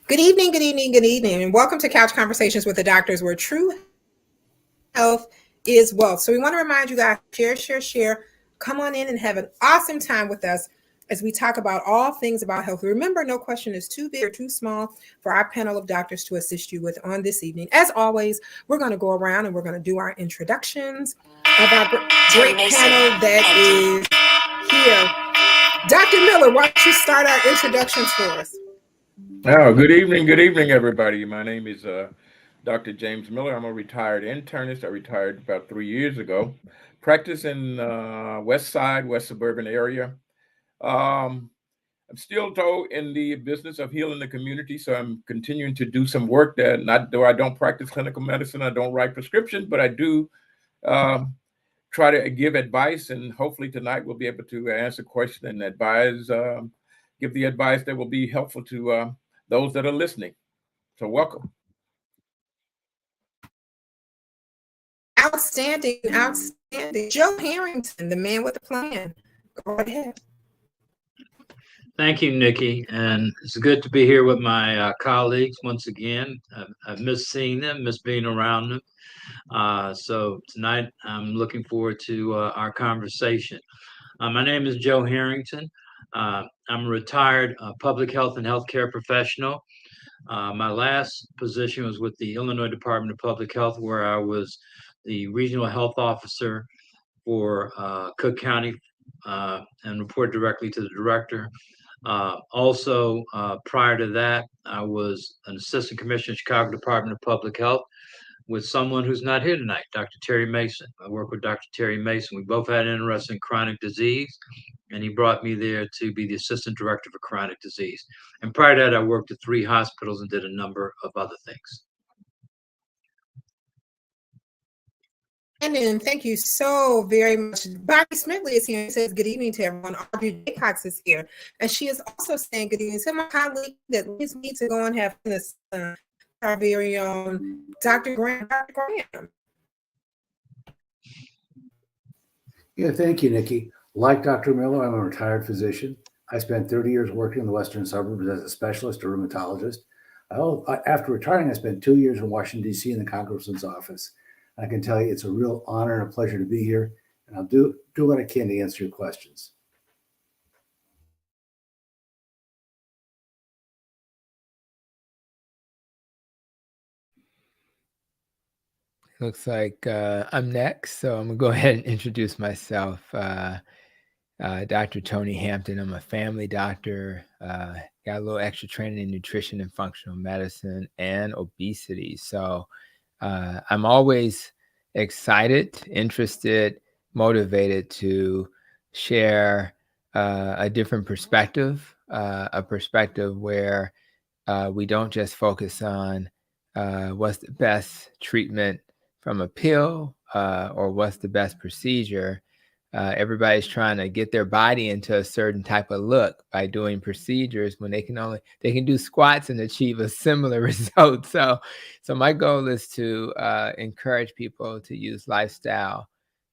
Good evening, good evening, good evening, and welcome to Couch Conversations with the Doctors, where true health is wealth. So we want to remind you guys, share. Come on in and have an awesome time with us as we talk about all things about health. Remember, no question is too big or too small for our panel of doctors to assist you with on this evening. As always, we're going to go around and we're going to do our introductions of our great panel that is here. Dr. Miller, why don't you start our introductions for us? Oh, good evening, everybody. My name is Dr. James Miller. I'm a retired internist. I retired about 3 years ago. Practice in West Side, West Suburban area. Um, I'm still though in the business of healing the community, so I'm continuing to do some work that not though I don't practice clinical medicine, I don't write prescriptions, but I do um, try to give advice, and hopefully tonight we'll be able to answer questions and advise, give the advice that will be helpful to those that are listening. So welcome. Outstanding, outstanding. Joe Harrington, the man with the plan. Go right ahead. Thank you, Nikki, and it's good to be here with my colleagues once again. I've missed seeing them, missed being around them. So tonight, I'm looking forward to our conversation. My name is Joe Harrington. I'm a retired public health and healthcare professional. My last position was with the Illinois Department of Public Health, where I was the regional health officer for Cook County and report directly to the director. Prior to that, I was an assistant commissioner in Chicago Department of Public Health with someone who's not here tonight, Dr. Terry Mason. I work with Dr. Terry Mason. We both had an interest in chronic disease, and he brought me there to be the assistant director for chronic disease. And prior to that, I worked at 3 hospitals and did a number of other things. And thank you so very much. Bonnie Smitley is here and says good evening to everyone. Audrey Jaycox is here. And she is also saying good evening to my colleague that leads me to go and have this our very own Dr. Graham. Dr. Graham. Yeah, thank you, Nikki. Like Dr. Miller, I'm a retired physician. I spent 30 years working in the western suburbs as a specialist or rheumatologist. After retiring, I spent 2 years in Washington, D.C. in the congressman's office. I can tell you it's a real honor and a pleasure to be here, and I'll do what I can to answer your questions. Looks like I'm next, so I'm going to go ahead and introduce myself. Dr. Tony Hampton. I'm a family doctor, got a little extra training in nutrition and functional medicine and obesity. So I'm always excited, interested, motivated to share a different perspective, a perspective where we don't just focus on what's the best treatment from a pill or what's the best procedure. Everybody's trying to get their body into a certain type of look by doing procedures when they can do squats and achieve a similar result. So my goal is to encourage people to use lifestyle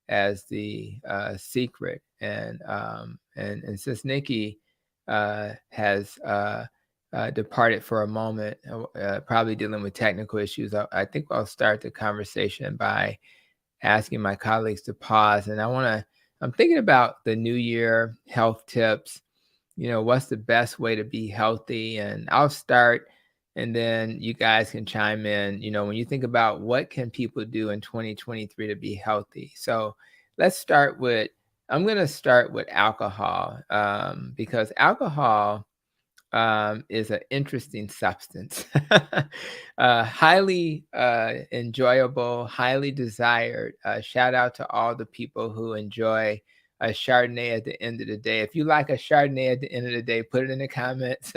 as the secret. And since Nikki has departed for a moment, probably dealing with technical issues, I think I'll start the conversation by asking my colleagues to pause. And I'm thinking about the new year health tips. What's the best way to be healthy? And I'll start, and then you guys can chime in. When you think about what can people do in 2023 to be healthy. So I'm going to start with alcohol, because alcohol is an interesting substance, highly enjoyable, highly desired. Shout out to all the people who enjoy a Chardonnay at the end of the day. If you like a Chardonnay at the end of the day, put it in the comments.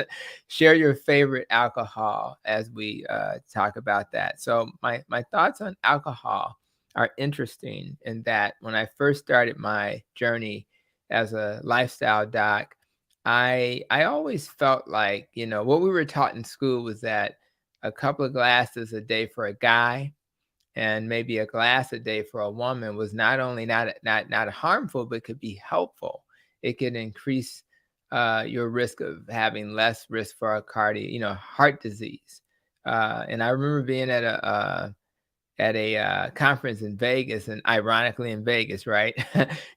Share your favorite alcohol as we talk about that. So my thoughts on alcohol are interesting in that when I first started my journey as a lifestyle doc, I always felt like, what we were taught in school was that a couple of glasses a day for a guy and maybe a glass a day for a woman was not only not harmful, but could be helpful. It could increase your risk of having less risk for a heart disease. And I remember being at a conference in Vegas, and ironically in Vegas, right?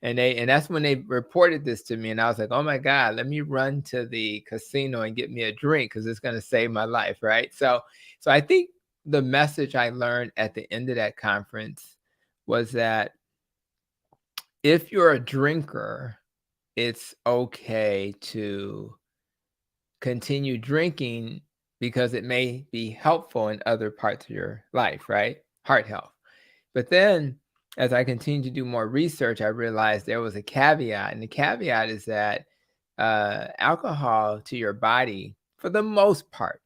and that's when they reported this to me, and I was like, oh my God, let me run to the casino and get me a drink because it's going to save my life, right? So I think the message I learned at the end of that conference was that if you're a drinker, it's okay to continue drinking because it may be helpful in other parts of your life, right? Heart health. But then as I continued to do more research, I realized there was a caveat. And the caveat is that alcohol to your body, for the most part,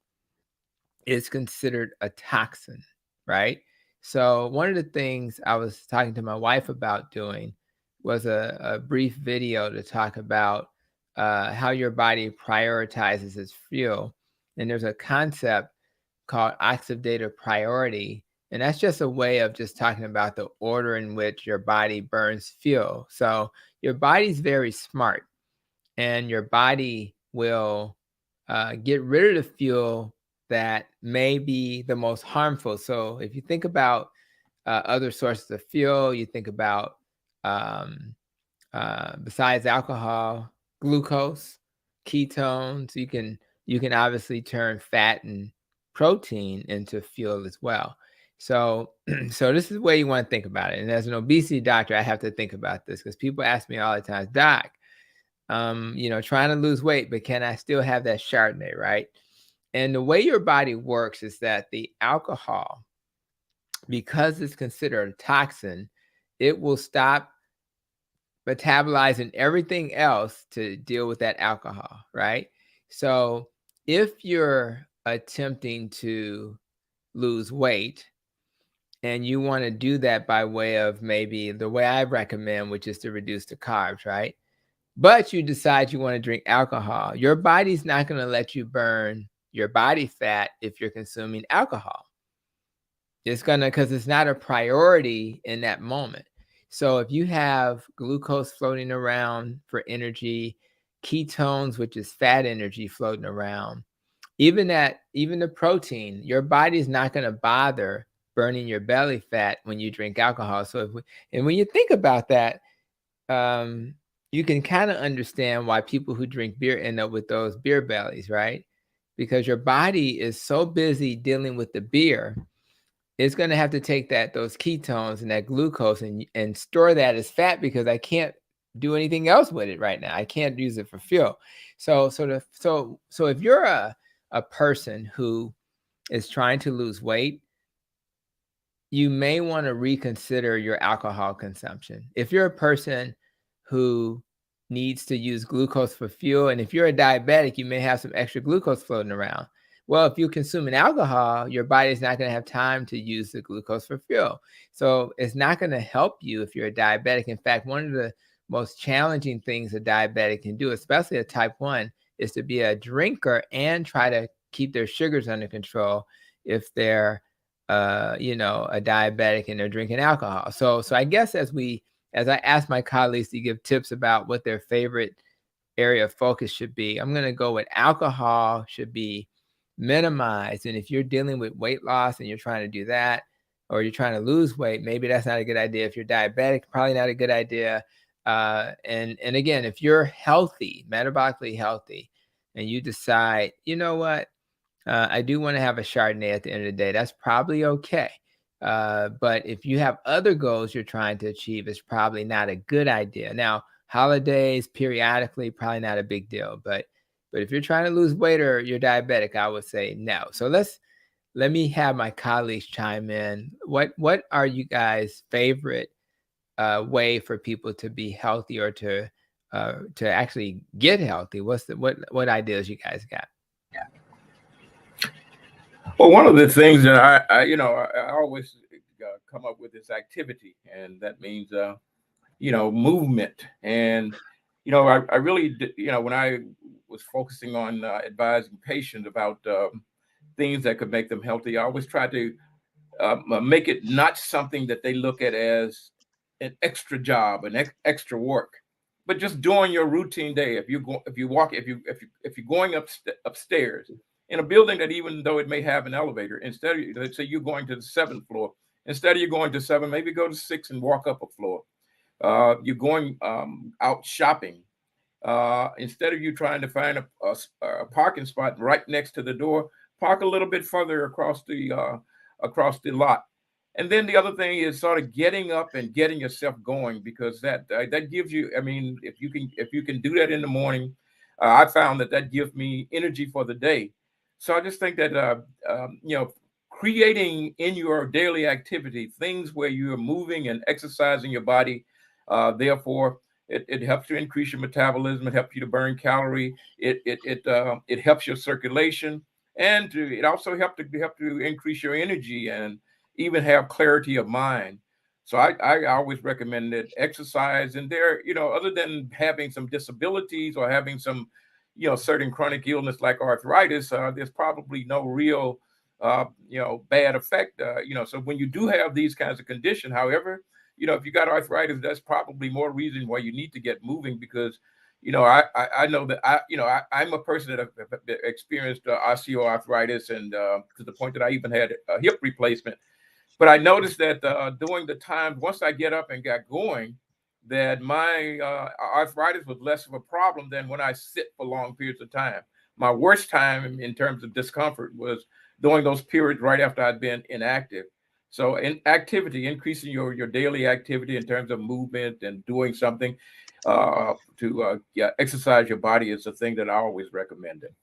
is considered a toxin, right? So one of the things I was talking to my wife about doing was a brief video to talk about how your body prioritizes its fuel. And there's a concept called oxidative priority. And that's just a way of just talking about the order in which your body burns fuel. So your body's very smart, and your body will get rid of the fuel that may be the most harmful. So if you think about other sources of fuel, you think about besides alcohol, glucose, ketones. You can obviously turn fat and protein into fuel as well. So so this is the way you want to think about it. And as an obesity doctor, I have to think about this because people ask me all the time, Doc, trying to lose weight, but can I still have that Chardonnay, right? And the way your body works is that the alcohol, because it's considered a toxin, it will stop metabolizing everything else to deal with that alcohol, right? So if you're attempting to lose weight and you want to do that by way of maybe the way I recommend, which is to reduce the carbs, right? But you decide you want to drink alcohol, your body's not going to let you burn your body fat if you're consuming alcohol. It's because it's not a priority in that moment. So if you have glucose floating around for energy, ketones, which is fat energy floating around, even the protein, your body's not going to bother burning your belly fat when you drink alcohol. So when you think about that, you can kind of understand why people who drink beer end up with those beer bellies, right? Because your body is so busy dealing with the beer, it's going to have to take those ketones and that glucose and store that as fat because I can't do anything else with it right now. I can't use it for fuel. So if you're a person who is trying to lose weight, you may want to reconsider your alcohol consumption. If you're a person who needs to use glucose for fuel, and if you're a diabetic, you may have some extra glucose floating around. Well, if you're consuming alcohol, your body's not going to have time to use the glucose for fuel. So it's not going to help you if you're a diabetic. In fact, one of the most challenging things a diabetic can do, especially a type 1, is to be a drinker and try to keep their sugars under control if they're a diabetic and they're drinking alcohol. So I guess as I ask my colleagues to give tips about what their favorite area of focus should be, I'm going to go with alcohol should be minimized. And if you're dealing with weight loss and you're trying to do that, or you're trying to lose weight, maybe that's not a good idea. If you're diabetic, probably not a good idea. And again, if you're healthy, metabolically healthy, and you decide, you know what, I do want to have a Chardonnay at the end of the day, that's probably okay. But if you have other goals you're trying to achieve, it's probably not a good idea. Now, holidays, periodically, probably not a big deal. But if you're trying to lose weight or you're diabetic, I would say no. So let me have my colleagues chime in. What are you guys' favorite way for people to be healthy or to actually get healthy? What ideas you guys got? Well, one of the things that I always come up with is activity, and that means movement. And I really when I was focusing on advising patients about things that could make them healthy, I always try to make it not something that they look at as an extra job, an extra work, but just during your routine day, if you're going upstairs in a building that, even though it may have an elevator, instead of, let's say you're going to the 7th floor, instead of you going to 7, maybe go to 6 and walk up a floor. You're going out shopping. Instead of you trying to find a parking spot right next to the door, park a little bit further across the lot. And then the other thing is sort of getting up and getting yourself going, because that gives you. I mean, if you can do that in the morning, I found that gives me energy for the day. So I just think that creating in your daily activity things where you are moving and exercising your body, therefore it helps to increase your metabolism. It helps you to burn calorie. It helps your circulation, and it also help to increase your energy and even have clarity of mind. So I always recommend that exercise. And there, other than having some disabilities or having some, certain chronic illness like arthritis, there's probably no real, bad effect. So when you do have these kinds of conditions, however, if you got arthritis, that's probably more reason why you need to get moving, because, I know that I'm a person that have experienced osteoarthritis, and to the point that I even had a hip replacement. But I noticed that during the time, once I get up and got going, that my arthritis was less of a problem than when I sit for long periods of time. My worst time in terms of discomfort was during those periods right after I'd been inactive. So in activity, increasing your daily activity in terms of movement and doing something to exercise your body is the thing that I always recommend it.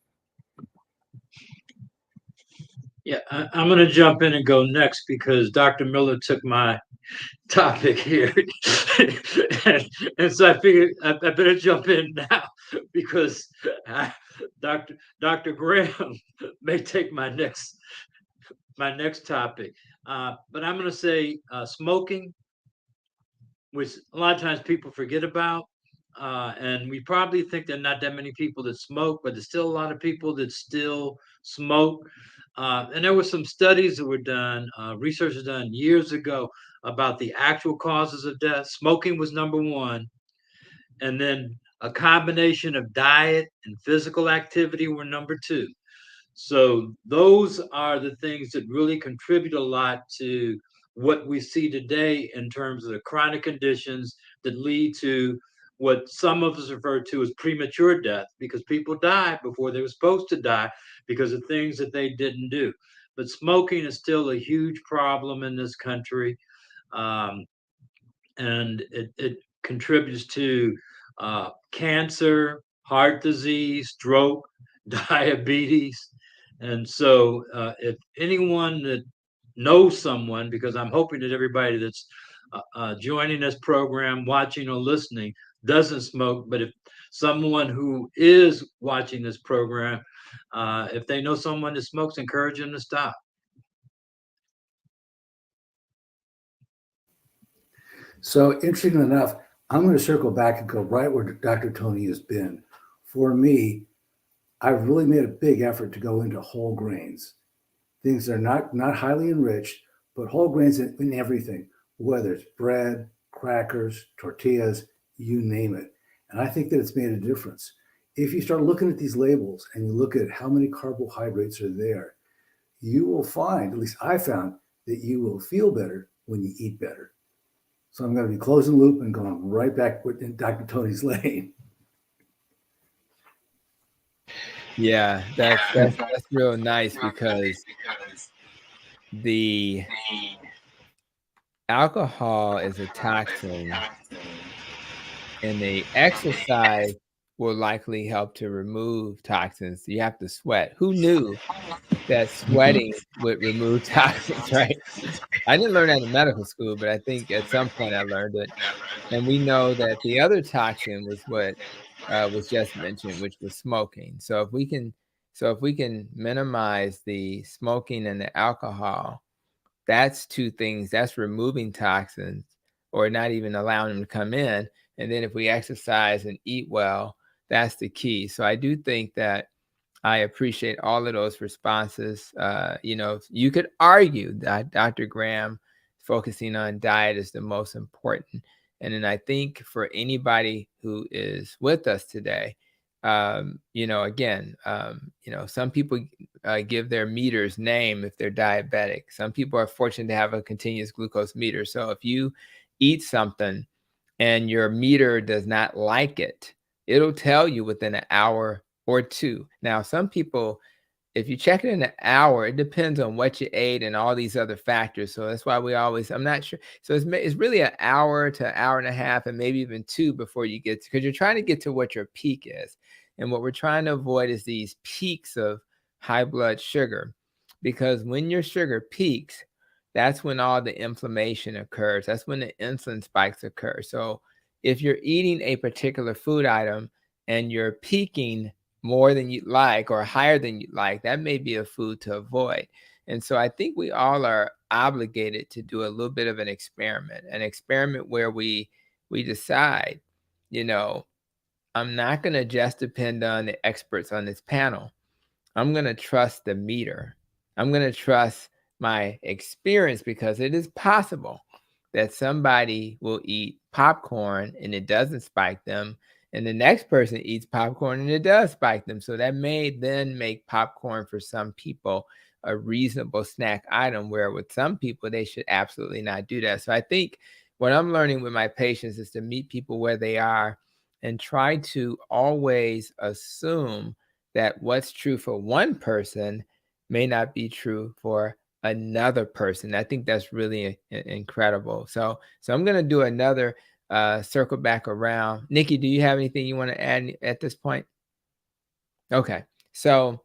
Yeah, I'm going to jump in and go next because Dr. Miller took my topic here. and so I figured I better jump in now because Dr. Graham may take my next topic. But I'm going to say smoking, which a lot of times people forget about. And we probably think there are not that many people that smoke, but there's still a lot of people that still smoke. And there were some studies that were done, research was done years ago about the actual causes of death. Smoking was number one. And then a combination of diet and physical activity were number two. So those are the things that really contribute a lot to what we see today in terms of the chronic conditions that lead to what some of us refer to as premature death, because people die before they were supposed to die because of things that they didn't do. But smoking is still a huge problem in this country, and it contributes to cancer, heart disease, stroke, diabetes. And so if anyone that knows someone, because I'm hoping that everybody that's joining this program, watching or listening, doesn't smoke, but if someone who is watching this program, if they know someone that smokes, encourage them to stop. So interestingly enough, I'm going to circle back and go right where Dr. Tony has been. For me, I've really made a big effort to go into whole grains, things that are not highly enriched, but whole grains in everything, whether it's bread, crackers, tortillas, you name it. And I think that it's made a difference. If you start looking at these labels and you look at how many carbohydrates are there, you will find, at least I found, that you will feel better when you eat better. So I'm going to be closing the loop and going right back in Dr. Tony's lane. Yeah, that's real nice because the alcohol is a toxin, and the exercise will likely help to remove toxins. You have to sweat. Who knew that sweating would remove toxins, right? I didn't learn that in medical school, but I think at some point I learned it. And we know that the other toxin was what was just mentioned, which was smoking. So if we can minimize the smoking and the alcohol, that's two things. That's removing toxins or not even allowing them to come in. And then if we exercise and eat well, that's the key. So I do think that I appreciate all of those responses. You could argue that Dr. Graham focusing on diet is the most important. And then I think for anybody who is with us today, again, some people give their meters name if they're diabetic. Some people are fortunate to have a continuous glucose meter. So if you eat something and your meter does not like it, it'll tell you within an hour or two. Now, some people, if you check it in an hour, it depends on what you ate and all these other factors. So that's why I'm not sure. So it's really an hour to an hour and a half and maybe even two before you get to, because you're trying to get to what your peak is. And what we're trying to avoid is these peaks of high blood sugar, because when your sugar peaks, that's when all the inflammation occurs. That's when the insulin spikes occur. So if you're eating a particular food item and you're peaking more than you'd like or higher than you'd like, that may be a food to avoid. And so I think we all are obligated to do a little bit of an experiment where we decide, I'm not going to just depend on the experts on this panel. I'm going to trust the meter. I'm going to trust my experience, because it is possible that somebody will eat popcorn and it doesn't spike them, and the next person eats popcorn and it does spike them. So that may then make popcorn for some people a reasonable snack item, where with some people, they should absolutely not do that. So I think what I'm learning with my patients is to meet people where they are and try to always assume that what's true for one person may not be true for another person. I think that's really incredible. So I'm going to do another circle back around. Nikki, do you have anything you want to add at this point? Okay, so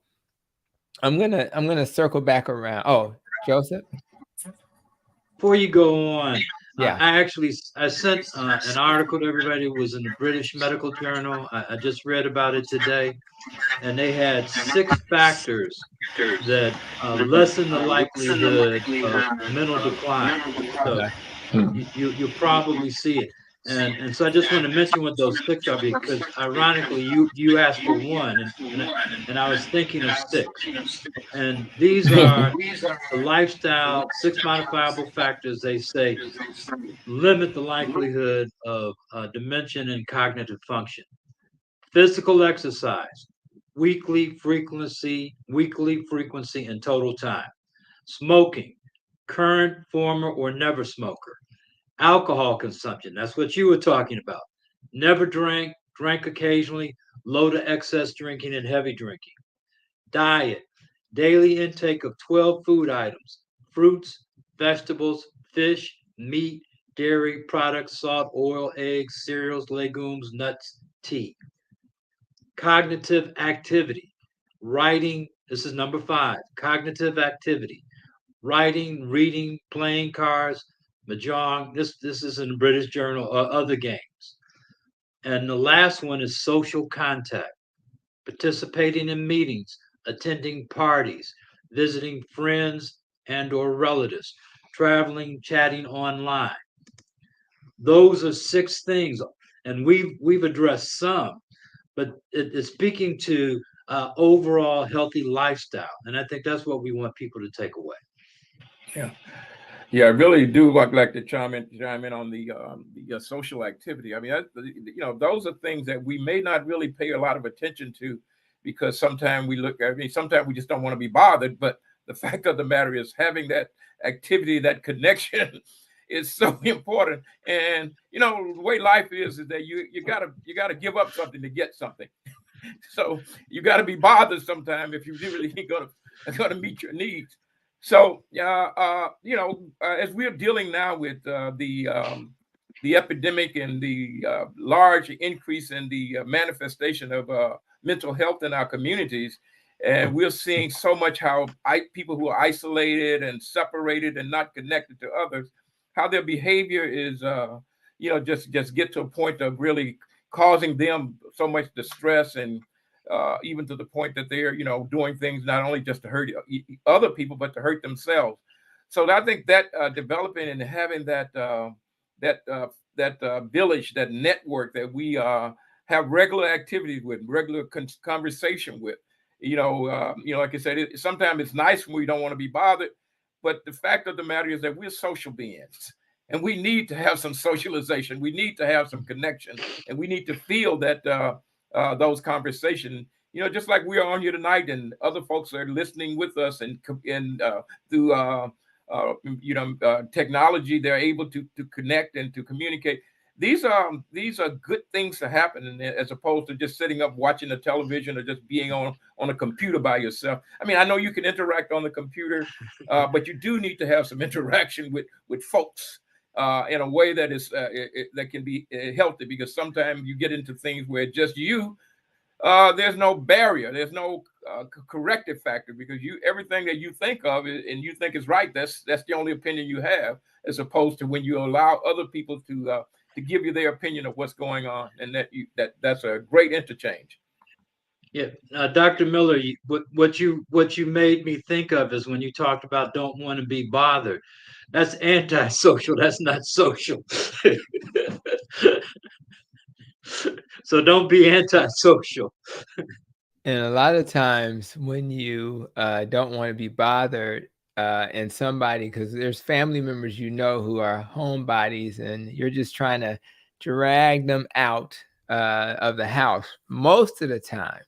I'm gonna circle back around. Oh, Joseph. Before you go on, Yeah. I sent an article to everybody. It was in the British Medical Journal. I just read about it today, and they had 6 factors that lessen the likelihood of mental decline. So you'll probably see it. And so I just want to mention what those 6 are, because ironically you asked for one, and I was thinking of 6. And these are the lifestyle 6 modifiable factors they say limit the likelihood of dementia and cognitive function. Physical exercise, weekly frequency, and total time. Smoking, current, former, or never smoker. Alcohol consumption, that's what you were talking about. Never drank occasionally, low to excess drinking and heavy drinking. Diet, daily intake of 12 food items: fruits, vegetables, fish, meat, dairy products, salt, oil, eggs, cereals, legumes, nuts, tea. Cognitive activity, writing, this is number 5, cognitive activity, writing, reading, playing cards, mahjong, this is in the British Journal, other games. And the last one is social contact, participating in meetings, attending parties, visiting friends and or relatives, traveling, chatting online. Those are 6 things, and we've addressed some, but it's speaking to overall healthy lifestyle, and I think that's what we want people to take away. Yeah, I really do like to chime in on the social activity. I mean, those are things that we may not really pay a lot of attention to, because sometimes sometimes we just don't want to be bothered. But the fact of the matter is, having that activity, that connection, is so important. And the way life is that you gotta give up something to get something. So you got to be bothered sometime if you really gonna meet your needs. So as we're dealing now with the epidemic and the large increase in the manifestation of mental health in our communities, and we're seeing so much how people who are isolated and separated and not connected to others, how their behavior is just get to a point of really causing them so much distress, and even to the point that they're doing things not only just to hurt other people but to hurt themselves. So I think that developing and having that village, that network that we have regular activities with, regular conversation with, like I said, sometimes it's nice when we don't want to be bothered, but the fact of the matter is that we're social beings. And we need to have some socialization. We need to have some connection, and we need to feel that those conversations. Just like we are on here tonight, and other folks are listening with us, and through technology, they're able to connect and to communicate. These are good things to happen, and as opposed to just sitting up watching the television or just being on a computer by yourself. I mean, I know you can interact on the computer, but you do need to have some interaction with folks in a way that is that can be healthy, because sometimes you get into things where just you, there's no barrier, there's no corrective factor, because everything that you think of and you think is right, that's the only opinion you have, as opposed to when you allow other people to give you their opinion of what's going on, and that's a great interchange. Yeah, Dr. Miller, what you made me think of is when you talked about don't want to be bothered. That's antisocial. That's not social. So don't be antisocial. And a lot of times when you don't want to be bothered, and somebody, because there's family members who are homebodies, and you're just trying to drag them out of the house. Most of the times,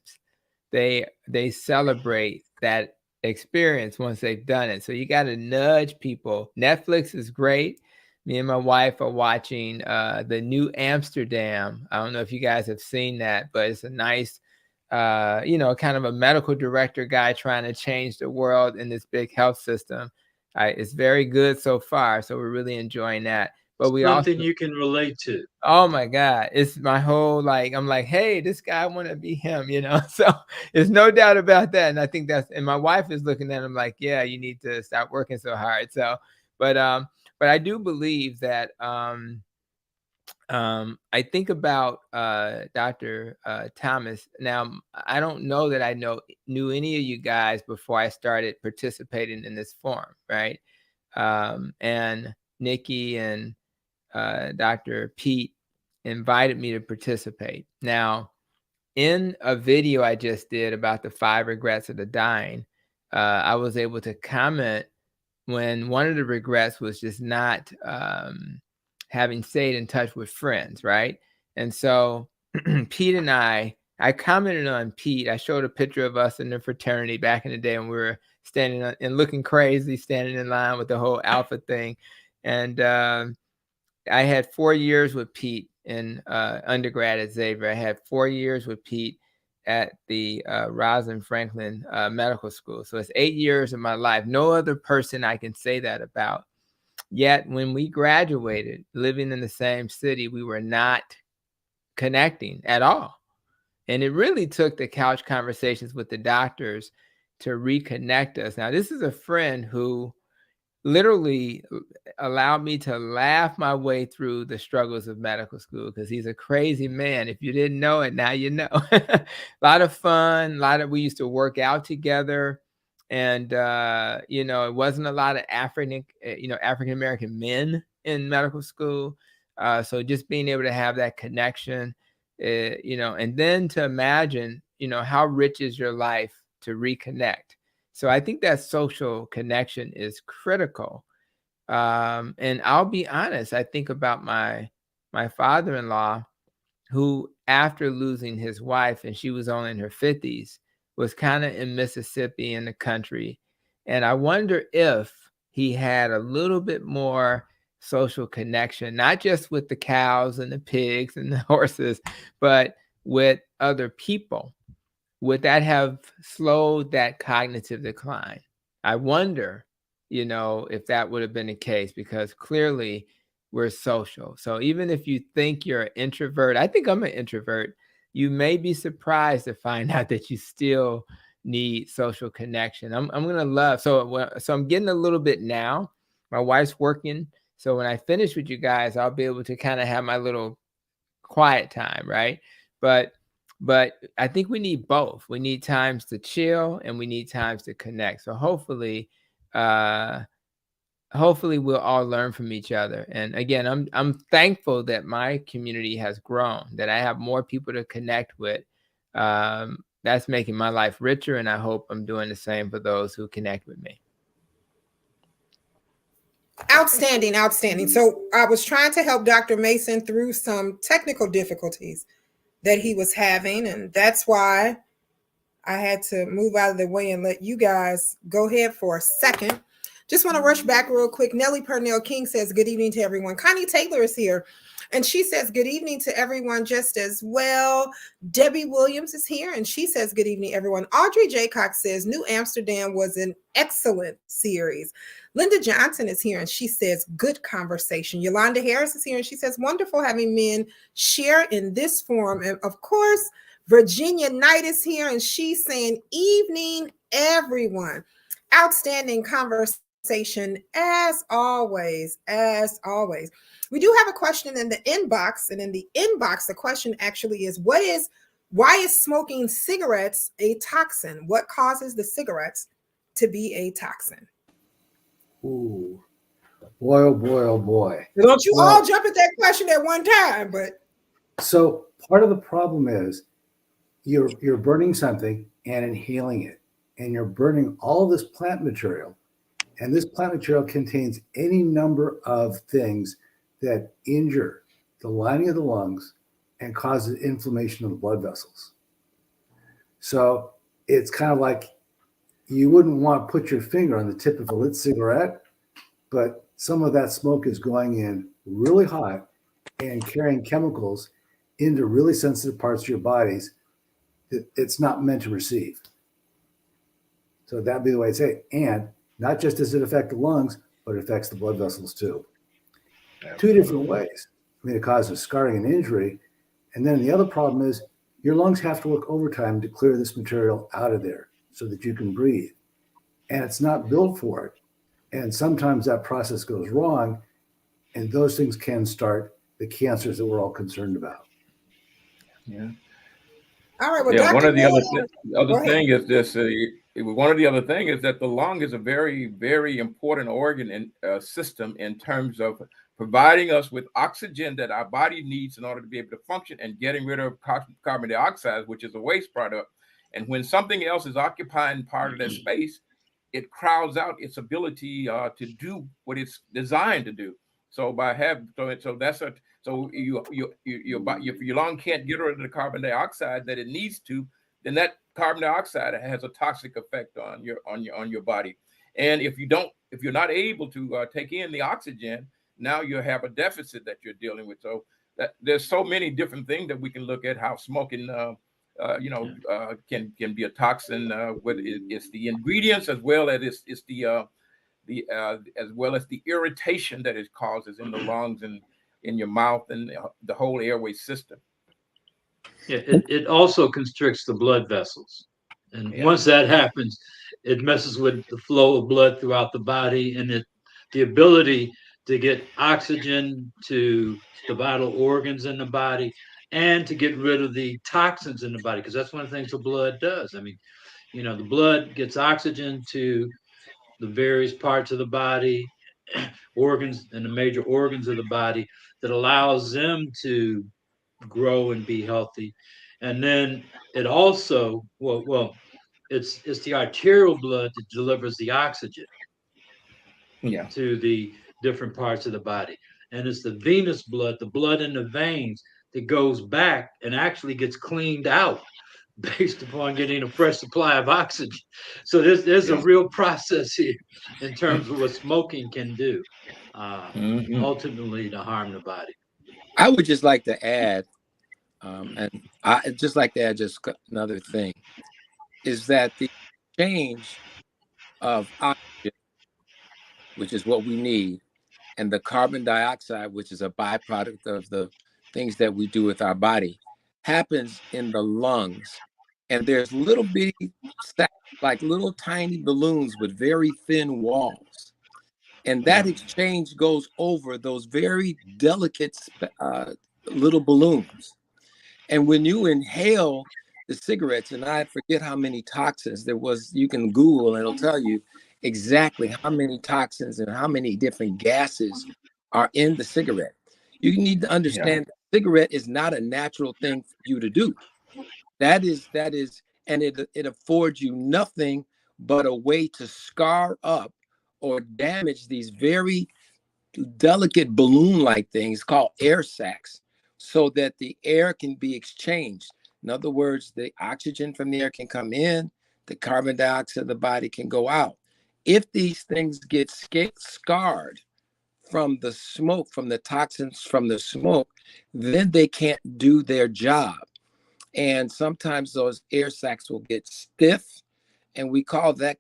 they celebrate that experience once they've done it. So you got to nudge people. Netflix is great. Me and my wife are watching the New Amsterdam. I don't know if you guys have seen that, but it's a nice kind of a medical director guy trying to change the world in this big health system. It's very good so far, so we're really enjoying that. But we Something also, you can relate to. oh my God, it's my whole, I'm like, hey, this guy want to be him, So there's no doubt about that, and I think and my wife is looking at him like, yeah, you need to stop working so hard. So, but I do believe that I think about Dr. Thomas. Now, I don't know that I knew any of you guys before I started participating in this forum, right? And Nikki and Dr. Pete invited me to participate. Now, in a video I just did about the 5 regrets of the dying, I was able to comment when one of the regrets was just not having stayed in touch with friends, right? And so Pete and I commented on Pete. I showed a picture of us in the fraternity back in the day when we were standing and looking crazy, standing in line with the whole alpha thing. And I had 4 years with Pete in undergrad at Xavier. I had 4 years with Pete at the Rosalind Franklin Medical School. So it's 8 years of my life. No other person I can say that about. Yet when we graduated, living in the same city, we were not connecting at all. And it really took the couch conversations with the doctors to reconnect us. Now, this is a friend who literally allowed me to laugh my way through the struggles of medical school, because he's a crazy man. If you didn't know it, now you know. A lot of fun, we used to work out together. And, it wasn't a lot of African-American men in medical school. So just being able to have that connection, and then to imagine, how rich is your life to reconnect. So I think that social connection is critical. And I'll be honest, I think about my father-in-law, who after losing his wife, and she was only in her 50s, was kind of in Mississippi in the country. And I wonder if he had a little bit more social connection, not just with the cows and the pigs and the horses, but with other people. Would that have slowed that cognitive decline? I wonder, if that would have been the case, because clearly we're social. So even if you think you're an introvert, I think I'm an introvert, you may be surprised to find out that you still need social connection. I'm going to love. So I'm getting a little bit now. My wife's working. So when I finish with you guys, I'll be able to kind of have my little quiet time, right? But I think we need both. We need times to chill and we need times to connect. So hopefully we'll all learn from each other. And again, I'm thankful that my community has grown, that I have more people to connect with. That's making my life richer, and I hope I'm doing the same for those who connect with me. Outstanding, outstanding. So I was trying to help Dr. Mason through some technical difficulties that he was having, and that's why I had to move out of the way and let you guys go ahead for a second. Just want to rush back real quick. Nellie Purnell King says, good evening to everyone. Connie Taylor is here. And she says, good evening to everyone just as well. Debbie Williams is here. And she says, good evening, everyone. Audrey Jaycock says, New Amsterdam was an excellent series. Linda Johnson is here. And she says, good conversation. Yolanda Harris is here. And she says, wonderful having men share in this forum. And of course, Virginia Knight is here. And she's saying, evening, everyone. Outstanding conversation as always, as always. We do have a question in the inbox, and in the inbox, the question actually is, why is smoking cigarettes a toxin? What causes the cigarettes to be a toxin? Ooh, boy, oh boy, oh boy. Don't you all jump at that question at one time, but. So part of the problem is you're burning something and inhaling it, and you're burning all this plant material. And this plant material contains any number of things that injure the lining of the lungs and causes inflammation of the blood vessels. So it's kind of like you wouldn't want to put your finger on the tip of a lit cigarette, but some of that smoke is going in really hot and carrying chemicals into really sensitive parts of your bodies that it's not meant to receive. So that'd be the way I'd say it. And not just does it affect the lungs, but it affects the blood vessels too. Two different ways. I mean, it causes scarring and injury. And then the other problem is your lungs have to work overtime to clear this material out of there so that you can breathe. And it's not built for it. And sometimes that process goes wrong, and those things can start the cancers that we're all concerned about. Yeah. All right. Well, yeah. One of the other thing is this. One of the other thing is that the lung is a very, very important organ and system in terms of providing us with oxygen that our body needs in order to be able to function, and getting rid of carbon dioxide, which is a waste product. And when something else is occupying part of that space, it crowds out its ability to do what it's designed to do. So if your lung can't get rid of the carbon dioxide that it needs to, then that carbon dioxide has a toxic effect on your body. And if you're not able to take in the oxygen, now you have a deficit that you're dealing with. So there's so many different things that we can look at how smoking can be a toxin. Whether it's the ingredients as well as it's the as well as the irritation that it causes in the lungs and in your mouth and the whole airway system. Yeah, it also constricts the blood vessels. And once that happens, it messes with the flow of blood throughout the body, and the ability to get oxygen to the vital organs in the body, and to get rid of the toxins in the body, because that's one of the things the blood does. I mean, the blood gets oxygen to the various parts of the body, organs, and the major organs of the body, that allows them to grow and be healthy. And then it also, it's the arterial blood that delivers the oxygen to the different parts of the body. And it's the venous blood, the blood in the veins, that goes back and actually gets cleaned out based upon getting a fresh supply of oxygen. So there's a real process here in terms of what smoking can do, ultimately to harm the body. I would just like to add, and I just like to add just another thing, is that the change of oxygen, which is what we need, and the carbon dioxide, which is a byproduct of the things that we do with our body, happens in the lungs. And there's little bitty sacs, like little tiny balloons with very thin walls. And that exchange goes over those very delicate little balloons. And when you inhale the cigarettes, and I forget how many toxins there was, you can Google and it'll tell you exactly how many toxins and how many different gases are in the cigarette. You need to understand that cigarette is not a natural thing for you to do. That is, and it affords you nothing but a way to scar up or damage these very delicate balloon-like things called air sacs, so that the air can be exchanged. In other words, the oxygen from the air can come in, the carbon dioxide of the body can go out. If these things get scarred from the smoke, from the toxins from the smoke, then they can't do their job. And sometimes those air sacs will get stiff, and we call that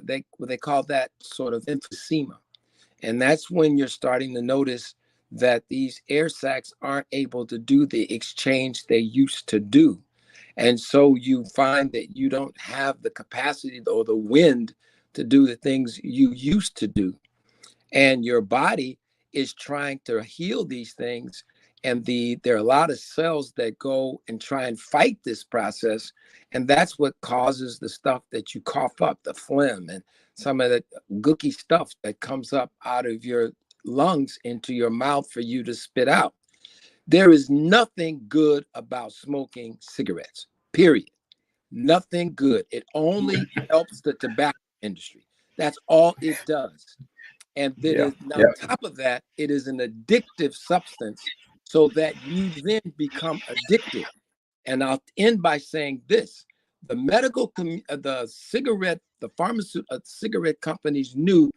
they call that sort of emphysema. And that's when you're starting to notice that these air sacs aren't able to do the exchange they used to do. And so you find that you don't have the capacity or the wind to do the things you used to do. And your body is trying to heal these things. And there are a lot of cells that go and try and fight this process. And that's what causes the stuff that you cough up, the phlegm and some of the gooky stuff that comes up out of your lungs into your mouth for you to spit out. There is nothing good about smoking cigarettes, period. Nothing good. It only helps the tobacco industry. That's all it does. And then on top of that, it is an addictive substance, so that you then become addicted. And I'll end by saying this: the pharmaceutical cigarette companies knew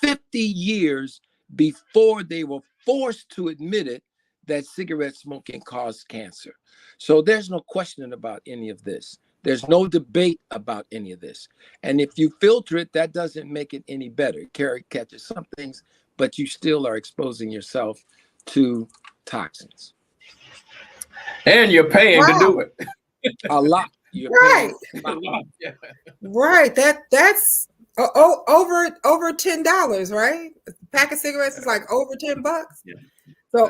50 years before they were forced to admit it that cigarette smoking caused cancer. So there's no question about any of this. There's no debate about any of this. And if you filter it, that doesn't make it any better. It catches some things, but you still are exposing yourself to toxins. And you're paying to do it. A lot. You're Right. paying a lot. Yeah. Right. That's over $10, right? A pack of cigarettes is like over $10. Yeah. So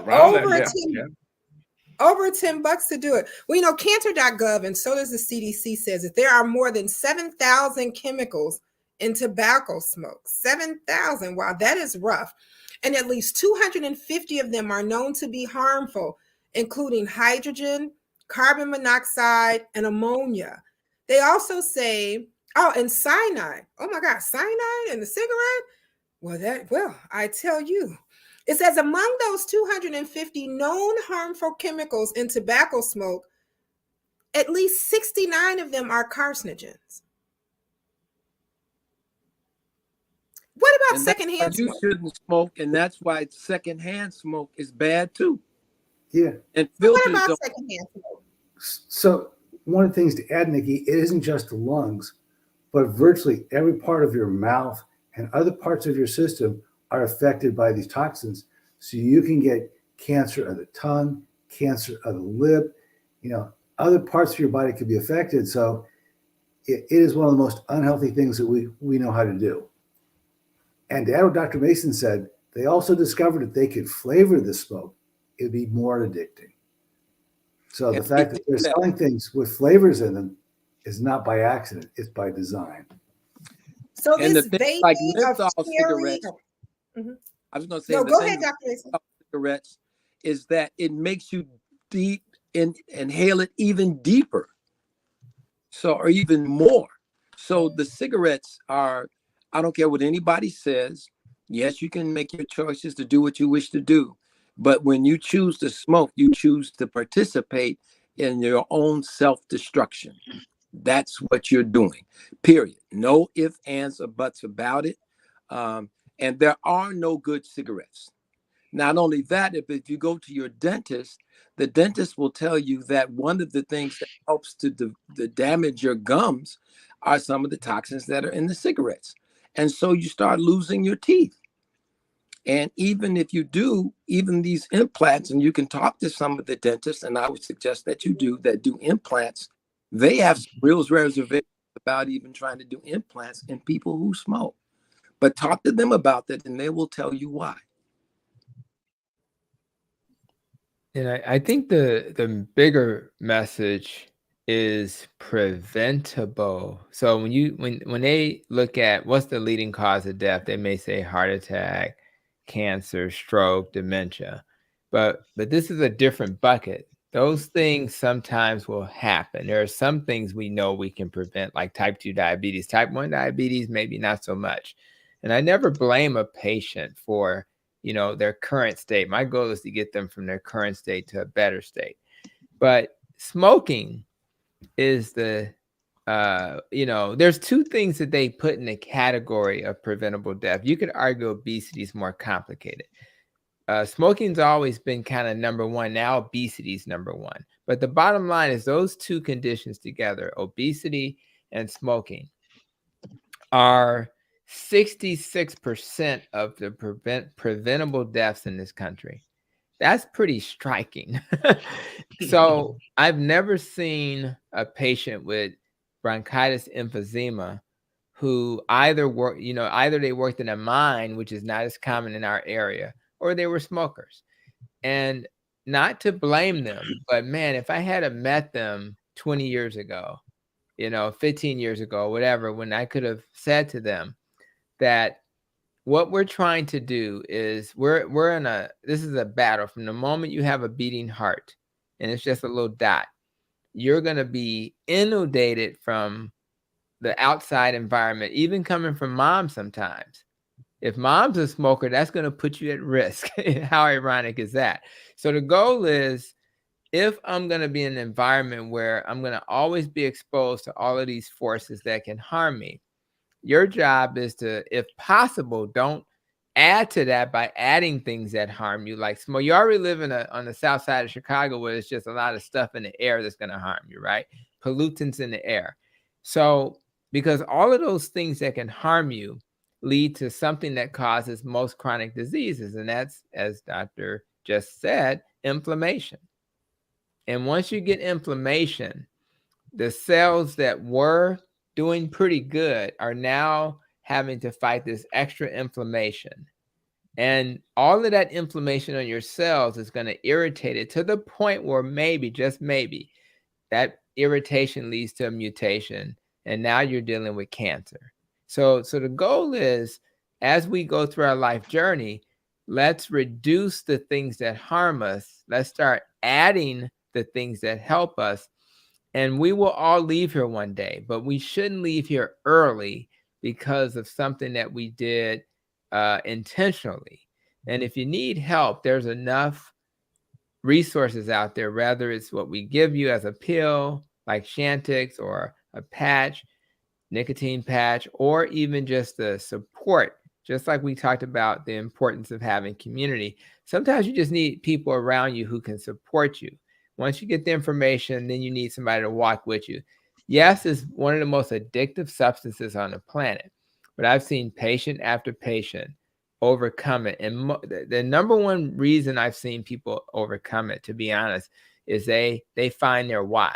Over $10 to do it. Well, cancer.gov and so does the CDC says that there are more than 7,000 chemicals in tobacco smoke. 7,000. Wow, that is rough. And at least 250 of them are known to be harmful, including hydrogen, carbon monoxide, and ammonia. They also say, and cyanide. Oh my God, cyanide in the cigarette? Well, I tell you. It says among those 250 known harmful chemicals in tobacco smoke, at least 69 of them are carcinogens. What about secondhand smoke? You shouldn't smoke, and that's why secondhand smoke is bad too. Yeah. And what about secondhand smoke? So one of the things to add, Nikki, it isn't just the lungs, but virtually every part of your mouth and other parts of your system are affected by these toxins. So you can get cancer of the tongue, cancer of the lip, other parts of your body could be affected. So it is one of the most unhealthy things that we know how to do. And to add what Dr. Mason said, they also discovered that they could flavor the smoke. It'd be more addicting. So the fact that they're selling things with flavors in them is not by accident, it's by design. So this vaping like menthol cigarettes, I was going to say, go ahead, Dr. Mason. Cigarettes is that it makes you inhale it even deeper, or even more. So the cigarettes are, I don't care what anybody says. Yes, you can make your choices to do what you wish to do, but when you choose to smoke, you choose to participate in your own self-destruction. That's what you're doing, period. No ifs, ands, or buts about it. And there are no good cigarettes. Not only that, if you go to your dentist, the dentist will tell you that one of the things that helps to damage your gums are some of the toxins that are in the cigarettes. And so you start losing your teeth. And even if you do, even these implants, and you can talk to some of the dentists, and I would suggest that you do, that do implants, they have some real reservations about even trying to do implants in people who smoke. But talk to them about that, and they will tell you why. And I think the bigger message is preventable. So when they look at what's the leading cause of death, they may say heart attack, cancer, stroke, dementia. But this is a different bucket. Those things sometimes will happen. There are some things we know we can prevent, like type 2 diabetes. Type 1 diabetes, maybe not so much. And I never blame a patient for, their current state. My goal is to get them from their current state to a better state. But smoking is there's two things that they put in the category of preventable death. You could argue obesity is more complicated. Smoking's always been kind of number one. Now obesity is number one. But the bottom line is those two conditions together, obesity and smoking, are 66% of the preventable deaths in this country. That's pretty striking. So I've never seen a patient with bronchitis emphysema who either they worked in a mine, which is not as common in our area, or they were smokers. And not to blame them, but man, if I had met them 20 years ago, 15 years ago, whatever, when I could have said to them that what we're trying to do is this is a battle. From the moment you have a beating heart and it's just a little dot, you're going to be inundated from the outside environment, even coming from mom sometimes. If mom's a smoker, that's going to put you at risk. How ironic is that? So the goal is, if I'm going to be in an environment where I'm going to always be exposed to all of these forces that can harm me, your job is to, if possible, don't add to that by adding things that harm you, like smoke. You already live on the south side of Chicago where there's just a lot of stuff in the air that's going to harm you, right? Pollutants in the air. So because all of those things that can harm you lead to something that causes most chronic diseases, and that's, as Dr. just said, inflammation. And once you get inflammation, the cells that were doing pretty good are now having to fight this extra inflammation. And all of that inflammation on your cells is going to irritate it to the point where maybe, just maybe, that irritation leads to a mutation. And now you're dealing with cancer. So the goal is, as we go through our life journey, let's reduce the things that harm us. Let's start adding the things that help us. And we will all leave here one day, but we shouldn't leave here early because of something that we did intentionally. And if you need help, there's enough resources out there, whether it's what we give you as a pill, like Chantix, or a patch, nicotine patch, or even just the support. Just like we talked about the importance of having community. Sometimes you just need people around you who can support you. Once you get the information, then you need somebody to walk with you. Yes, it's one of the most addictive substances on the planet, but I've seen patient after patient overcome it. And the number one reason I've seen people overcome it, to be honest, is they find their why.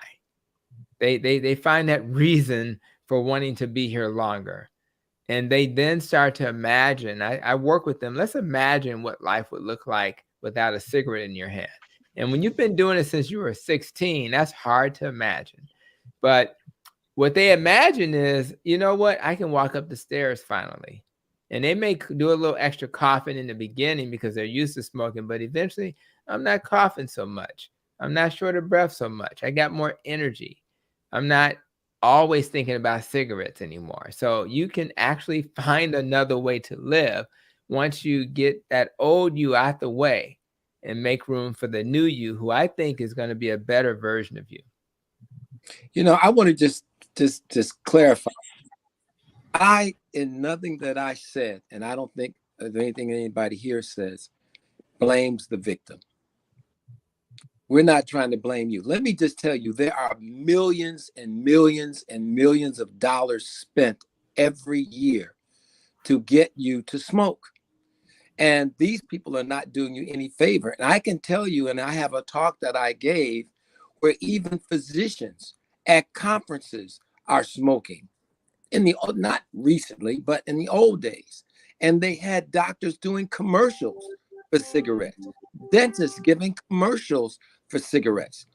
They find that reason for wanting to be here longer. And they then start to imagine, I work with them, let's imagine what life would look like without a cigarette in your hand. And when you've been doing it since you were 16, that's hard to imagine. But what they imagine is, you know what, I can walk up the stairs finally. And they may do a little extra coughing in the beginning because they're used to smoking, but eventually I'm not coughing so much. I'm not short of breath so much. I got more energy. I'm not always thinking about cigarettes anymore. So you can actually find another way to live once you get that old you out the way and make room for the new you, who I think is going to be a better version of you. I want to just clarify. In nothing that I said, and I don't think anything anybody here says, blames the victim. We're not trying to blame you. Let me just tell you, there are millions and millions and millions of dollars spent every year to get you to smoke. And these people are not doing you any favor. And I can tell you, and I have a talk that I gave where even physicians at conferences are smoking. Not recently, but in the old days. And they had doctors doing commercials for cigarettes, dentists giving commercials for cigarettes.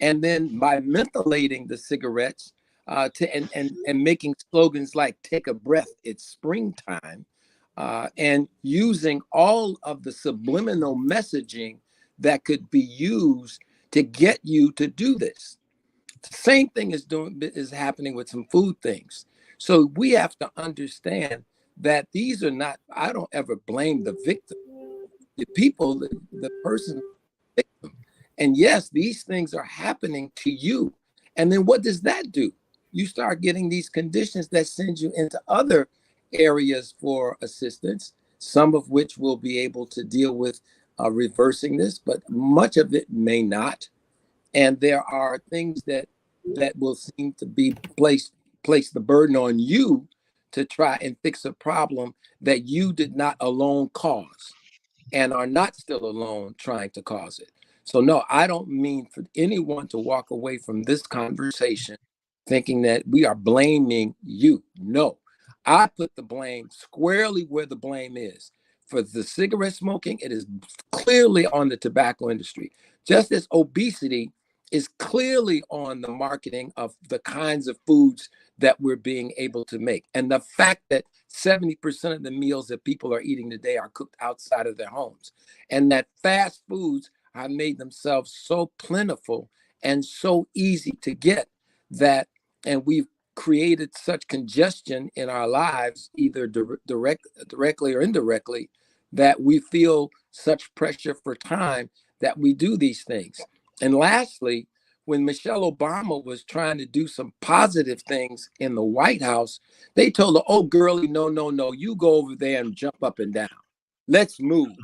And then by mentholating the cigarettes and making slogans like "Take a breath, it's springtime," and using all of the subliminal messaging that could be used to get you to do this. The same thing is happening with some food things. So we have to understand that these are not, I don't ever blame the victim. the people, the person, victim. And yes, these things are happening to you. And then what does that do? You start getting these conditions that send you into other areas for assistance, some of which will be able to deal with reversing this, but much of it may not. And there are things that will seem to be place the burden on you to try and fix a problem that you did not alone cause and are not still alone trying to cause it. So no, I don't mean for anyone to walk away from this conversation thinking that we are blaming you. No, I put the blame squarely where the blame is. For the cigarette smoking, it is clearly on the tobacco industry, just as obesity is clearly on the marketing of the kinds of foods that we're being able to make. And the fact that 70% of the meals that people are eating today are cooked outside of their homes, and that fast foods have made themselves so plentiful and so easy to get that, and we've created such congestion in our lives, either directly or indirectly, that we feel such pressure for time that we do these things. And lastly, when Michelle Obama was trying to do some positive things in the White House, they told her, oh, girlie, no, no, no, you go over there and jump up and down. Let's move.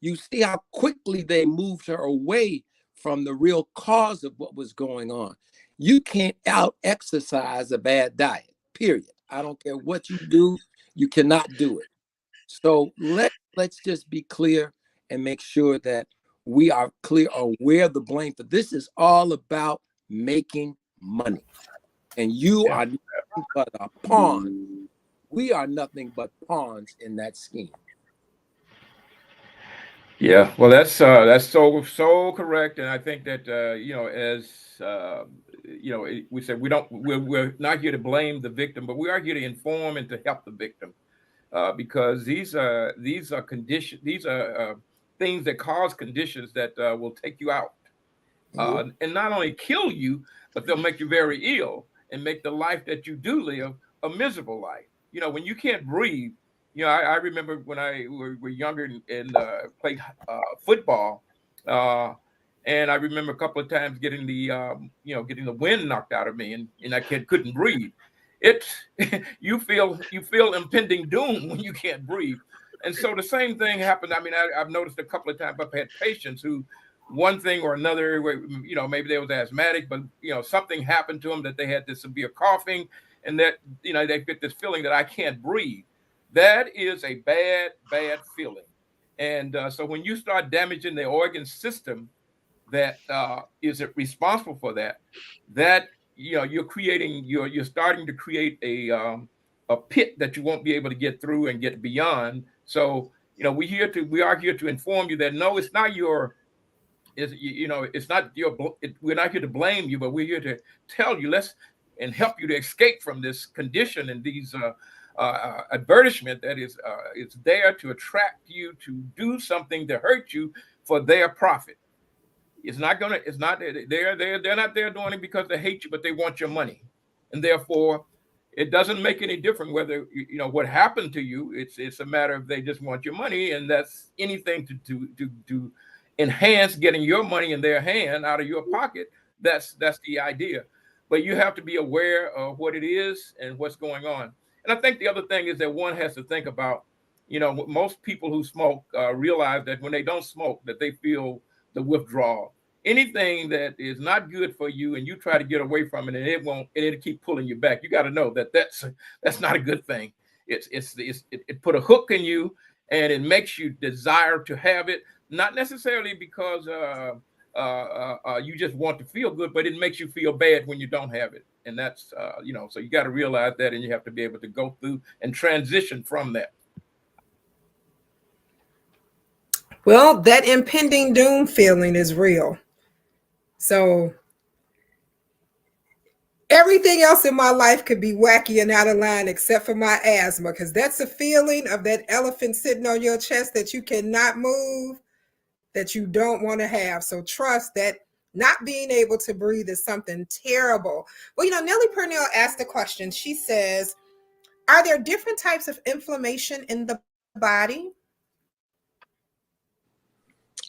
You see how quickly they moved her away from the real cause of what was going on. You can't out exercise a bad diet, period. I don't care what you do, you cannot do it. So let's just be clear and make sure that we are clear on where the blame for this is all about making money. And you are nothing but a pawn. We are nothing but pawns in that scheme. Yeah, well, that's so correct, and I think that as we said, we're not here to blame the victim, but we are here to inform and to help the victim, because these are conditions, these are things that cause conditions that will take you out, and not only kill you, but they'll make you very ill and make the life that you do live a miserable life. When you can't breathe. I remember when I were younger and played football, and I remember a couple of times getting getting the wind knocked out of me, and I couldn't breathe. It you feel impending doom when you can't breathe, and so the same thing happened. I mean, I've noticed a couple of times I've had patients who, one thing or another, maybe they was asthmatic, but something happened to them that they had this severe coughing, and that they get this feeling that I can't breathe. That is a bad feeling. And so when you start damaging the organ system that is responsible for that you're starting to create a pit that you won't be able to get through and get beyond. So we are here to inform you that no, it's not your it's not your we're not here to blame you, but we're here to tell you and help you to escape from this condition and these advertisement that is it's there to attract you to do something to hurt you for their profit. It's not they're not there doing it because they hate you, but they want your money, and therefore it doesn't make any difference whether what happened to you. It's a matter of they just want your money, and that's anything to enhance getting your money in their hand out of your pocket. That's the idea. But you have to be aware of what it is and what's going on. And I think the other thing is that one has to think about, most people who smoke realize that when they don't smoke, that they feel the withdrawal. Anything that is not good for you and you try to get away from it, and it'll keep pulling you back. You got to know that that's not a good thing. It put a hook in you, and it makes you desire to have it, not necessarily because you just want to feel good, but it makes you feel bad when you don't have it. And that's so you got to realize that, and you have to be able to go through and transition from that. Well, that impending doom feeling is real. So everything else in my life could be wacky and out of line except for my asthma, because that's a feeling of that elephant sitting on your chest that you cannot move, that you don't want to have. So trust that not being able to breathe is something terrible. Well, Nellie Purnell asked a question. She says, are there different types of inflammation in the body?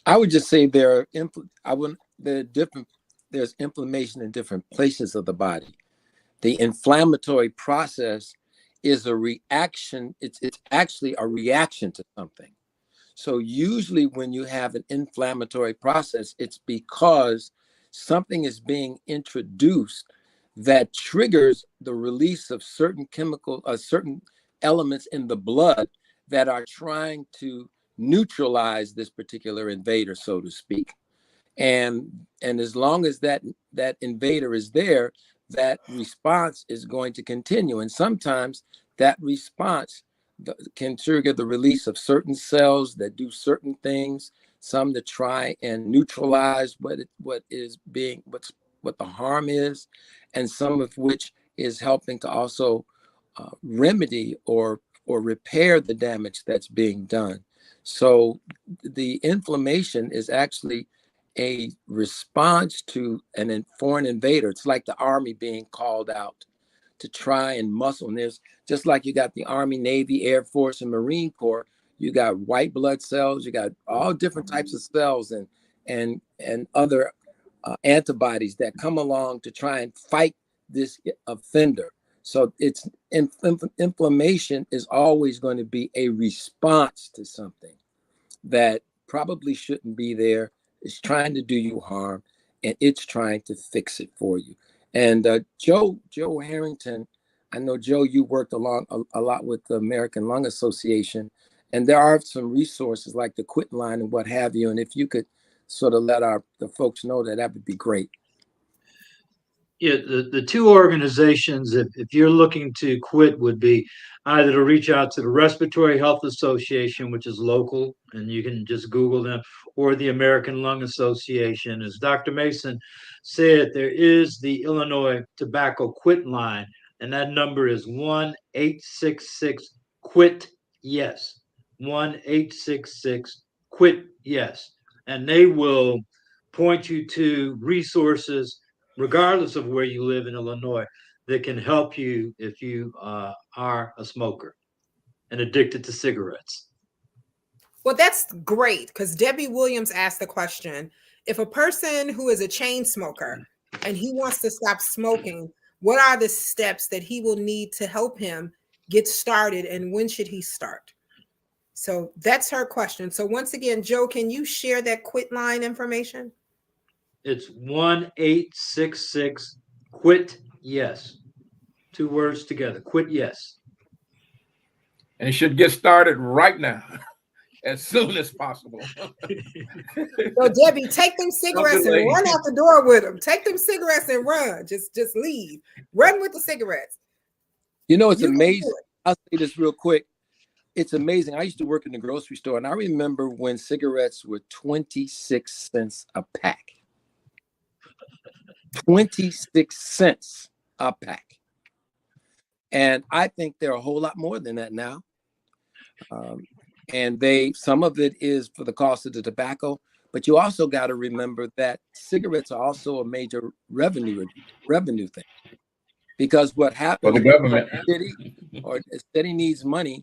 I would just say there are different. There's inflammation in different places of the body. The inflammatory process is a reaction. It's actually a reaction to something. So usually when you have an inflammatory process, it's because something is being introduced that triggers the release of certain certain elements in the blood that are trying to neutralize this particular invader, so to speak. And as long as that invader is there, that response is going to continue. And sometimes that response can trigger the release of certain cells that do certain things, some to try and neutralize what the harm is, and some of which is helping to also remedy or repair the damage that's being done. So the inflammation is actually a response to an foreign invader. It's like the army being called out to try and muscle. And there's just like you got the Army, Navy, Air Force, and Marine Corps, you got white blood cells, you got all different types of cells and other antibodies that come along to try and fight this offender. So it's inflammation is always going to be a response to something that probably shouldn't be there. It's trying to do you harm, and it's trying to fix it for you. And Joe Harrington, I know, Joe, you worked a lot with the American Lung Association, and there are some resources like the Quit Line and what have you. And if you could sort of let the folks know that would be great. Yeah, the two organizations, if you're looking to quit, would be either to reach out to the Respiratory Health Association, which is local, and you can just Google them, or the American Lung Association. As Dr. Mason said, there is the Illinois Tobacco Quit Line, and that number is 1-866-QUIT-YES. 1-866-QUIT-YES. And they will point you to resources regardless of where you live in Illinois, that can help you if you are a smoker and addicted to cigarettes. Well, that's great, because Debbie Williams asked the question, if a person who is a chain smoker and he wants to stop smoking, what are the steps that he will need to help him get started, and when should he start? So that's her question. So once again, Joe, can you share that Quit Line information? It's 1-866-QUIT-YES. 2 words together, QUIT-YES. And it should get started right now, as soon as possible. So Debbie, take them cigarettes and run out the door with them. Take them cigarettes and run. Just leave. Run with the cigarettes. You know, it's amazing. I'll say this real quick. It's amazing. I used to work in the grocery store, and I remember when cigarettes were 26 cents a pack. 26 cents a pack. And I think they're a whole lot more than that now. And some of it is for the cost of the tobacco, but you also got to remember that cigarettes are also a major revenue thing. Because what happens, for the government, or a city needs money,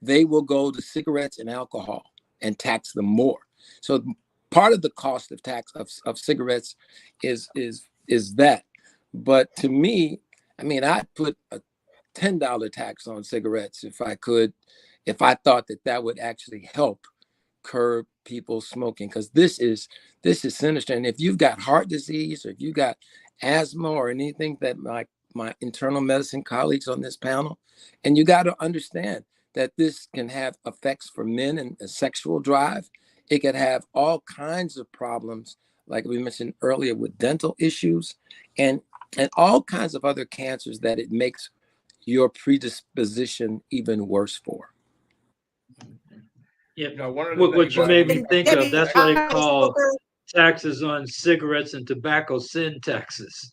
they will go to cigarettes and alcohol and tax them more. So part of the cost of tax of cigarettes is that. But to me, I mean, I'd put a $10 tax on cigarettes if I could, if I thought that would actually help curb people smoking, because this is sinister. And if you've got heart disease, or if you got asthma or anything, that my internal medicine colleagues on this panel, and you got to understand that this can have effects for men and a sexual drive. It could have all kinds of problems, like we mentioned earlier, with dental issues and all kinds of other cancers that it makes your predisposition even worse for. Yeah, you know, one of the what things you that made we- me think of, that's what they call taxes on cigarettes and tobacco, sin taxes.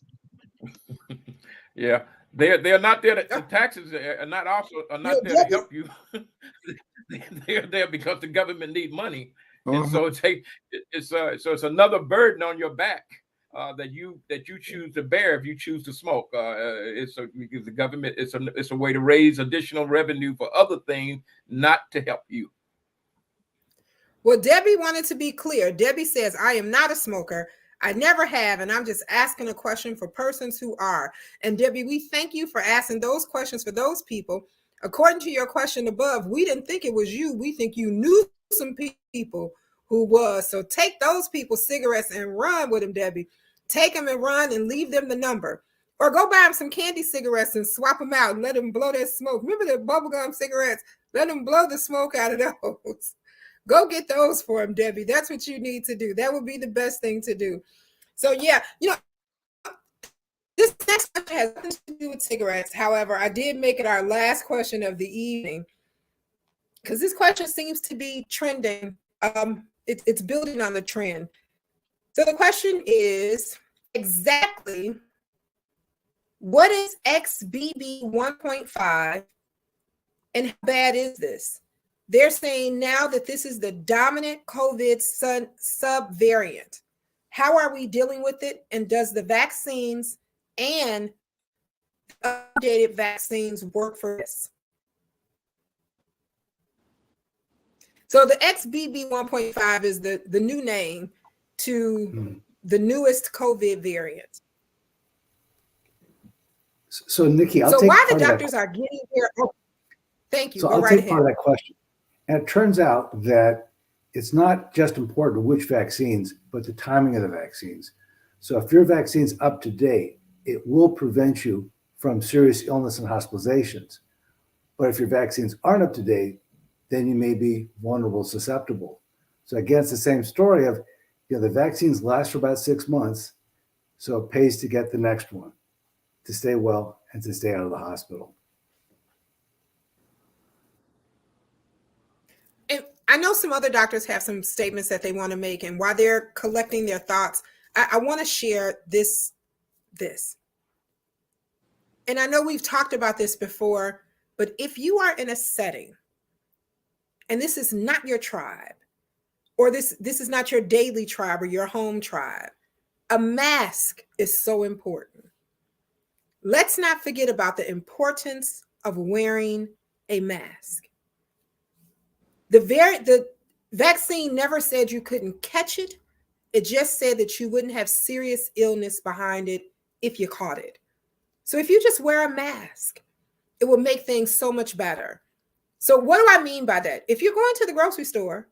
Yeah, they're not there. The taxes are not there to help you. They're there because the government need money, and so it's another burden on your back that you choose to bear if you choose to smoke. Because the government, it's a way to raise additional revenue for other things, not to help you. Well, Debbie wanted to be clear. Debbie says, I am not a smoker. I never have, and I'm just asking a question for persons who are. And Debbie, we thank you for asking those questions for those people. According to your question above, we didn't think it was you. We think you knew some people who was. So take those people cigarettes and run with them, Debbie. Take them and run and leave them the number. Or go buy them some candy cigarettes and swap them out and let them blow that smoke. Remember the bubblegum cigarettes? Let them blow the smoke out of those. Go get those for them, Debbie. That's what you need to do. That would be the best thing to do. So yeah, this next question has nothing to do with cigarettes. However, I did make it our last question of the evening because this question seems to be trending. It's building on the trend. So the question is, exactly what is XBB 1.5 and how bad is this? They're saying now that this is the dominant COVID subvariant. How are we dealing with it? And does the vaccines and updated vaccines work for this? So the XBB 1.5 is the new name to the newest COVID variant. So Nikki, I'll so take why the part of that. doctors are getting there? Oh, thank you. So Go I'll right take ahead. part of that question. And it turns out that it's not just important which vaccines, but the timing of the vaccines. So if your vaccine's up to date, it will prevent you from serious illness and hospitalizations. But if your vaccines aren't up to date, then you may be vulnerable, susceptible. So again, it's the same story of, the vaccines last for about 6 months, so it pays to get the next one to stay well and to stay out of the hospital. And I know some other doctors have some statements that they want to make, and while they're collecting their thoughts, I want to share this. And I know we've talked about this before, but if you are in a setting and this is not your tribe, or this is not your daily tribe or your home tribe, a mask is so important. Let's not forget about the importance of wearing a mask. The vaccine never said you couldn't catch it. It just said that you wouldn't have serious illness behind it if you caught it. So if you just wear a mask, it will make things so much better. So what do I mean by that? If you're going to the grocery store,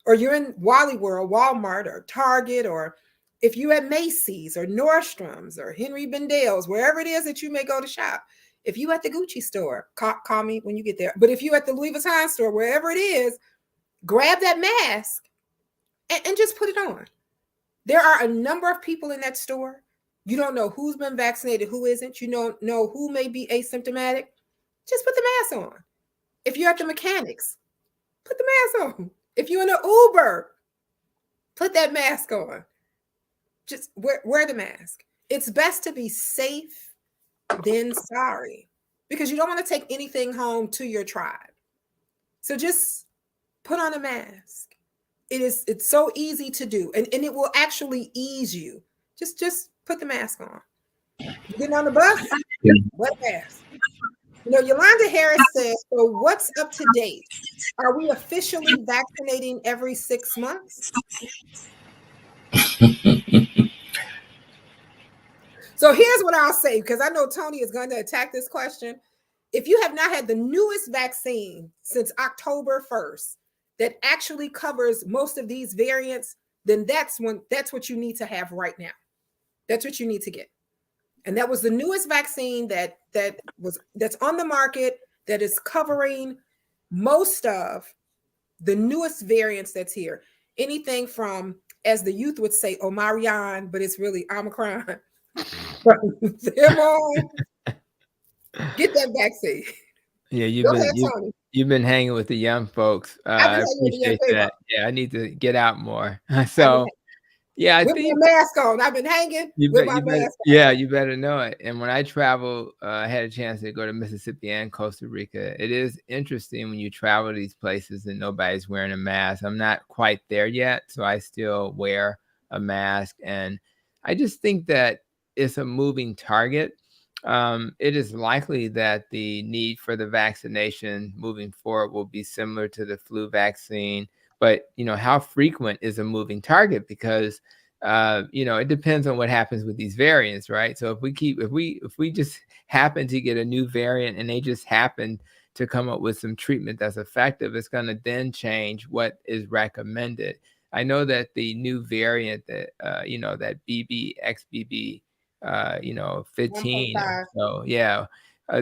or you're in Wally World, Walmart, or Target, or if you're at Macy's or Nordstrom's or Henry Bendel's, wherever it is that you may go to shop, if you at the Gucci store, call me when you get there. But if you at the Louis Vuitton store, wherever it is, grab that mask and just put it on. There are a number of people in that store. You don't know who's been vaccinated, who isn't. You don't know who may be asymptomatic. Just put the mask on. If you're at the mechanics, put the mask on. If you're in an Uber, put that mask on. Just wear the mask. It's best to be safe than sorry, because you don't want to take anything home to your tribe. So just put on a mask. It's so easy to do, and it will actually ease you. Just put the mask on. You getting on the bus? Wear the mask. Yolanda Harris says, so what's up to date? Are we officially vaccinating every 6 months? So here's what I'll say, because I know Tony is going to attack this question. If you have not had the newest vaccine since October 1st that actually covers most of these variants, then that's what you need to have right now. That's what you need to get. And that was the newest vaccine that's on the market that is covering most of the newest variants that's here. Anything from, as the youth would say, Omarion, but it's really Omicron. Get that vaccine. Yeah, Tony. you've been hanging with the young folks. I appreciate that. Yeah, I need to get out more. So yeah, I with think my mask on. I've been hanging with my mask on. Yeah, you better know it. And when I travel, I had a chance to go to Mississippi and Costa Rica. It is interesting when you travel to these places and nobody's wearing a mask. I'm not quite there yet, so I still wear a mask. And I just think that it's a moving target. It is likely that the need for the vaccination moving forward will be similar to the flu vaccine. But how frequent is a moving target? Because it depends on what happens with these variants, right? So if we just happen to get a new variant and they just happen to come up with some treatment that's effective, it's going to then change what is recommended. I know that the new variant that that XBB 15. So yeah,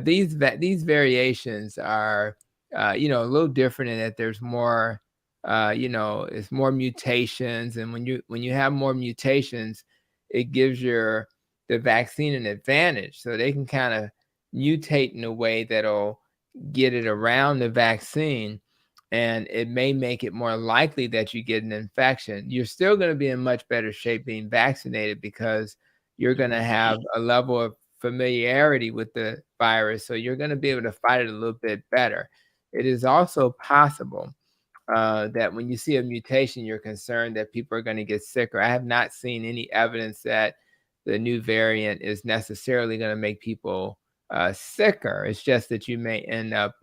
these variations are a little different in that there's more. It's more mutations, and when you have more mutations, it gives the vaccine an advantage. So they can kind of mutate in a way that'll get it around the vaccine, and it may make it more likely that you get an infection. You're still going to be in much better shape being vaccinated because you're going to have a level of familiarity with the virus, so you're going to be able to fight it a little bit better. It is also possible that when you see a mutation, you're concerned that people are going to get sicker. I have not seen any evidence that the new variant is necessarily going to make people sicker. It's just that you may end up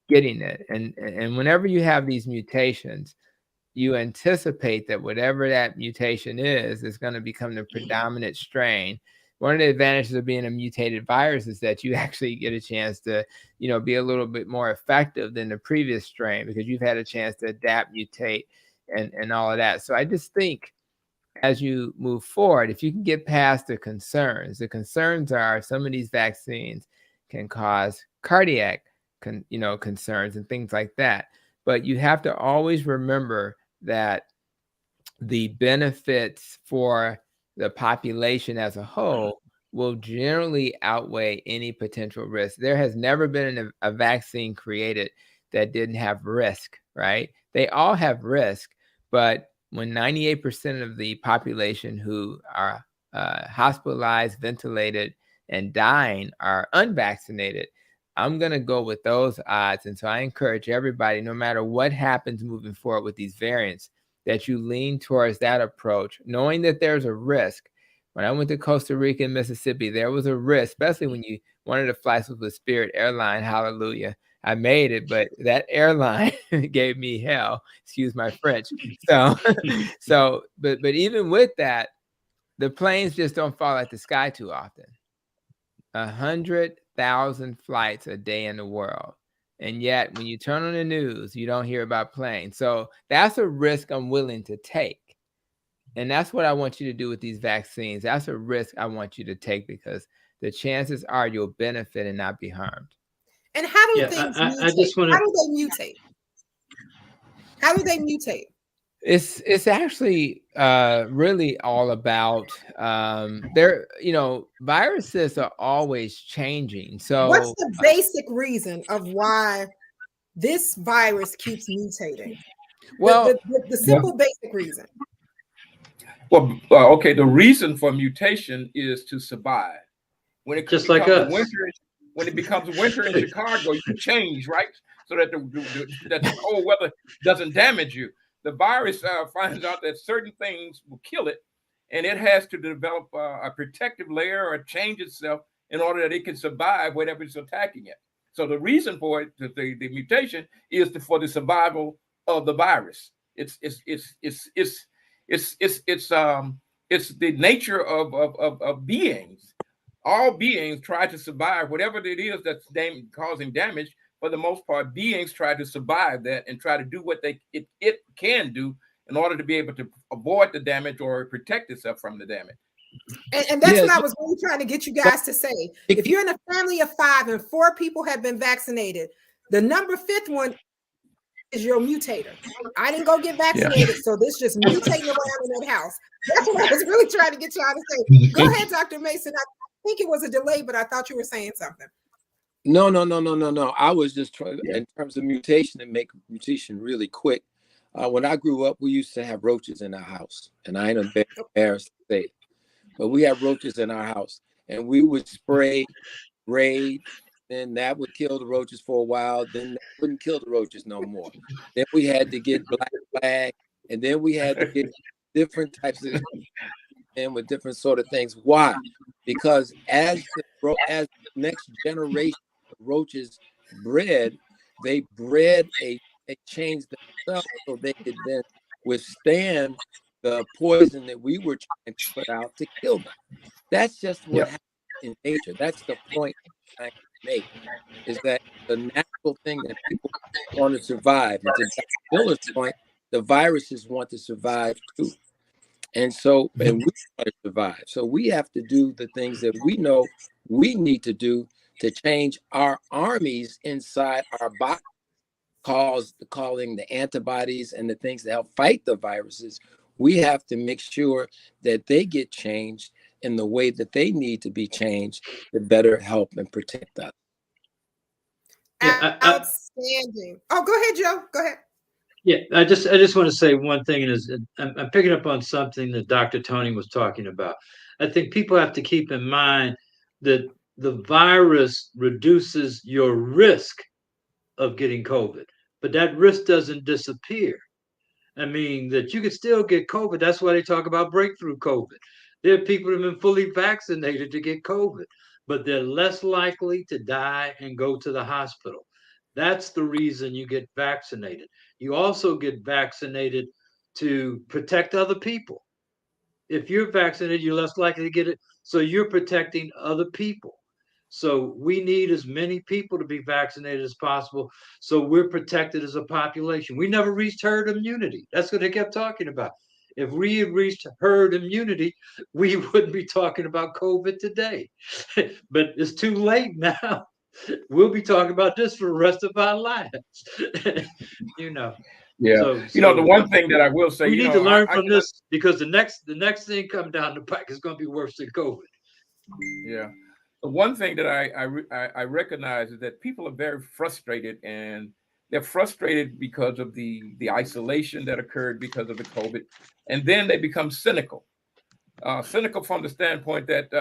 getting it. And whenever you have these mutations, you anticipate that whatever that mutation is going to become the predominant strain. One of the advantages of being a mutated virus is that you actually get a chance to, be a little bit more effective than the previous strain because you've had a chance to adapt, mutate, and all of that. So I just think as you move forward, if you can get past the concerns are some of these vaccines can cause cardiac, concerns and things like that. But you have to always remember that the benefits for the population as a whole will generally outweigh any potential risk. There has never been a vaccine created that didn't have risk, right? They all have risk, but when 98% of the population who are hospitalized, ventilated, and dying are unvaccinated, I'm going to go with those odds. And so I encourage everybody, no matter what happens moving forward with these variants, that you lean towards that approach, knowing that there's a risk. When I went to Costa Rica and Mississippi, there was a risk, especially when you wanted to fly with Spirit Airline. Hallelujah. I made it, but that airline gave me hell. Excuse my French. But even with that, the planes just don't fall out the sky too often. 100,000 flights a day in the world. And yet, when you turn on the news, you don't hear about planes. So that's a risk I'm willing to take. And that's what I want you to do with these vaccines. That's a risk I want you to take because the chances are you'll benefit and not be harmed. And how do things mutate? How do they mutate? How do they mutate? It's actually really all about viruses are always changing. So what's the basic reason of why this virus keeps mutating? Well, the simple basic reason. Well, okay. The reason for mutation is to survive. When it just like us. When it becomes winter in Chicago, you change, right? So that the cold weather doesn't damage you. The virus finds out that certain things will kill it, and it has to develop a protective layer or change itself in order that it can survive whatever is attacking it. So the reason for it, the mutation, is for the survival of the virus. It's the nature of beings. All beings try to survive whatever it is that's causing damage. For the most part, beings try to survive that and try to do what it can do in order to be able to avoid the damage or protect itself from the damage. And that's what I was really trying to get you guys to say. If you're in a family of 5 and 4 people have been vaccinated, the number 5th one is your mutator. I didn't go get vaccinated, so this just mutating around in that house. That's what I was really trying to get y'all to say. Go ahead, Dr. Mason. I think it was a delay, but I thought you were saying something. No. I was just trying, in terms of mutation, and make mutation really quick. When I grew up, we used to have roaches in our house, and I ain't embarrassed to say, but we had roaches in our house, and we would spray, raid, and that would kill the roaches for a while. Then that wouldn't kill the roaches no more. Then we had to get black flag, and then we had to get different types of and with different sort of things. Why? Because as the next generation of roaches bred, they bred a they changed themselves so they could then withstand the poison that we were trying to put out to kill them. That's just what happens in nature. That's the point I'm trying to make, is that the natural thing that people want to survive. And to Dr. Miller's point, the viruses want to survive too. And so, and we want to survive. So we have to do the things that we know we need to do to change our armies inside our body, calling the antibodies and the things that help fight the viruses. We have to make sure that they get changed in the way that they need to be changed to better help and protect us. Yeah, Outstanding. Oh, go ahead, Joe. Go ahead. Yeah, I just want to say one thing, and is I'm picking up on something that Dr. Tony was talking about. I think people have to keep in mind that the virus reduces your risk of getting COVID, but that risk doesn't disappear. I mean, that you could still get COVID. That's why they talk about breakthrough COVID. There are people who have been fully vaccinated to get COVID, but they're less likely to die and go to the hospital. That's the reason you get vaccinated. You also get vaccinated to protect other people. If you're vaccinated, you're less likely to get it. So you're protecting other people. So we need as many people to be vaccinated as possible. So we're protected as a population. We never reached herd immunity. That's what they kept talking about. If we had reached herd immunity, we wouldn't be talking about COVID today. But it's too late now. We'll be talking about this for the rest of our lives. you know. Yeah. So The one thing that I will say, we need to learn from this, because the next thing coming down the pike is going to be worse than COVID. Yeah. The one thing that I recognize is that people are very frustrated, and they're frustrated because of the isolation that occurred because of the COVID, and then they become cynical. Cynical from the standpoint that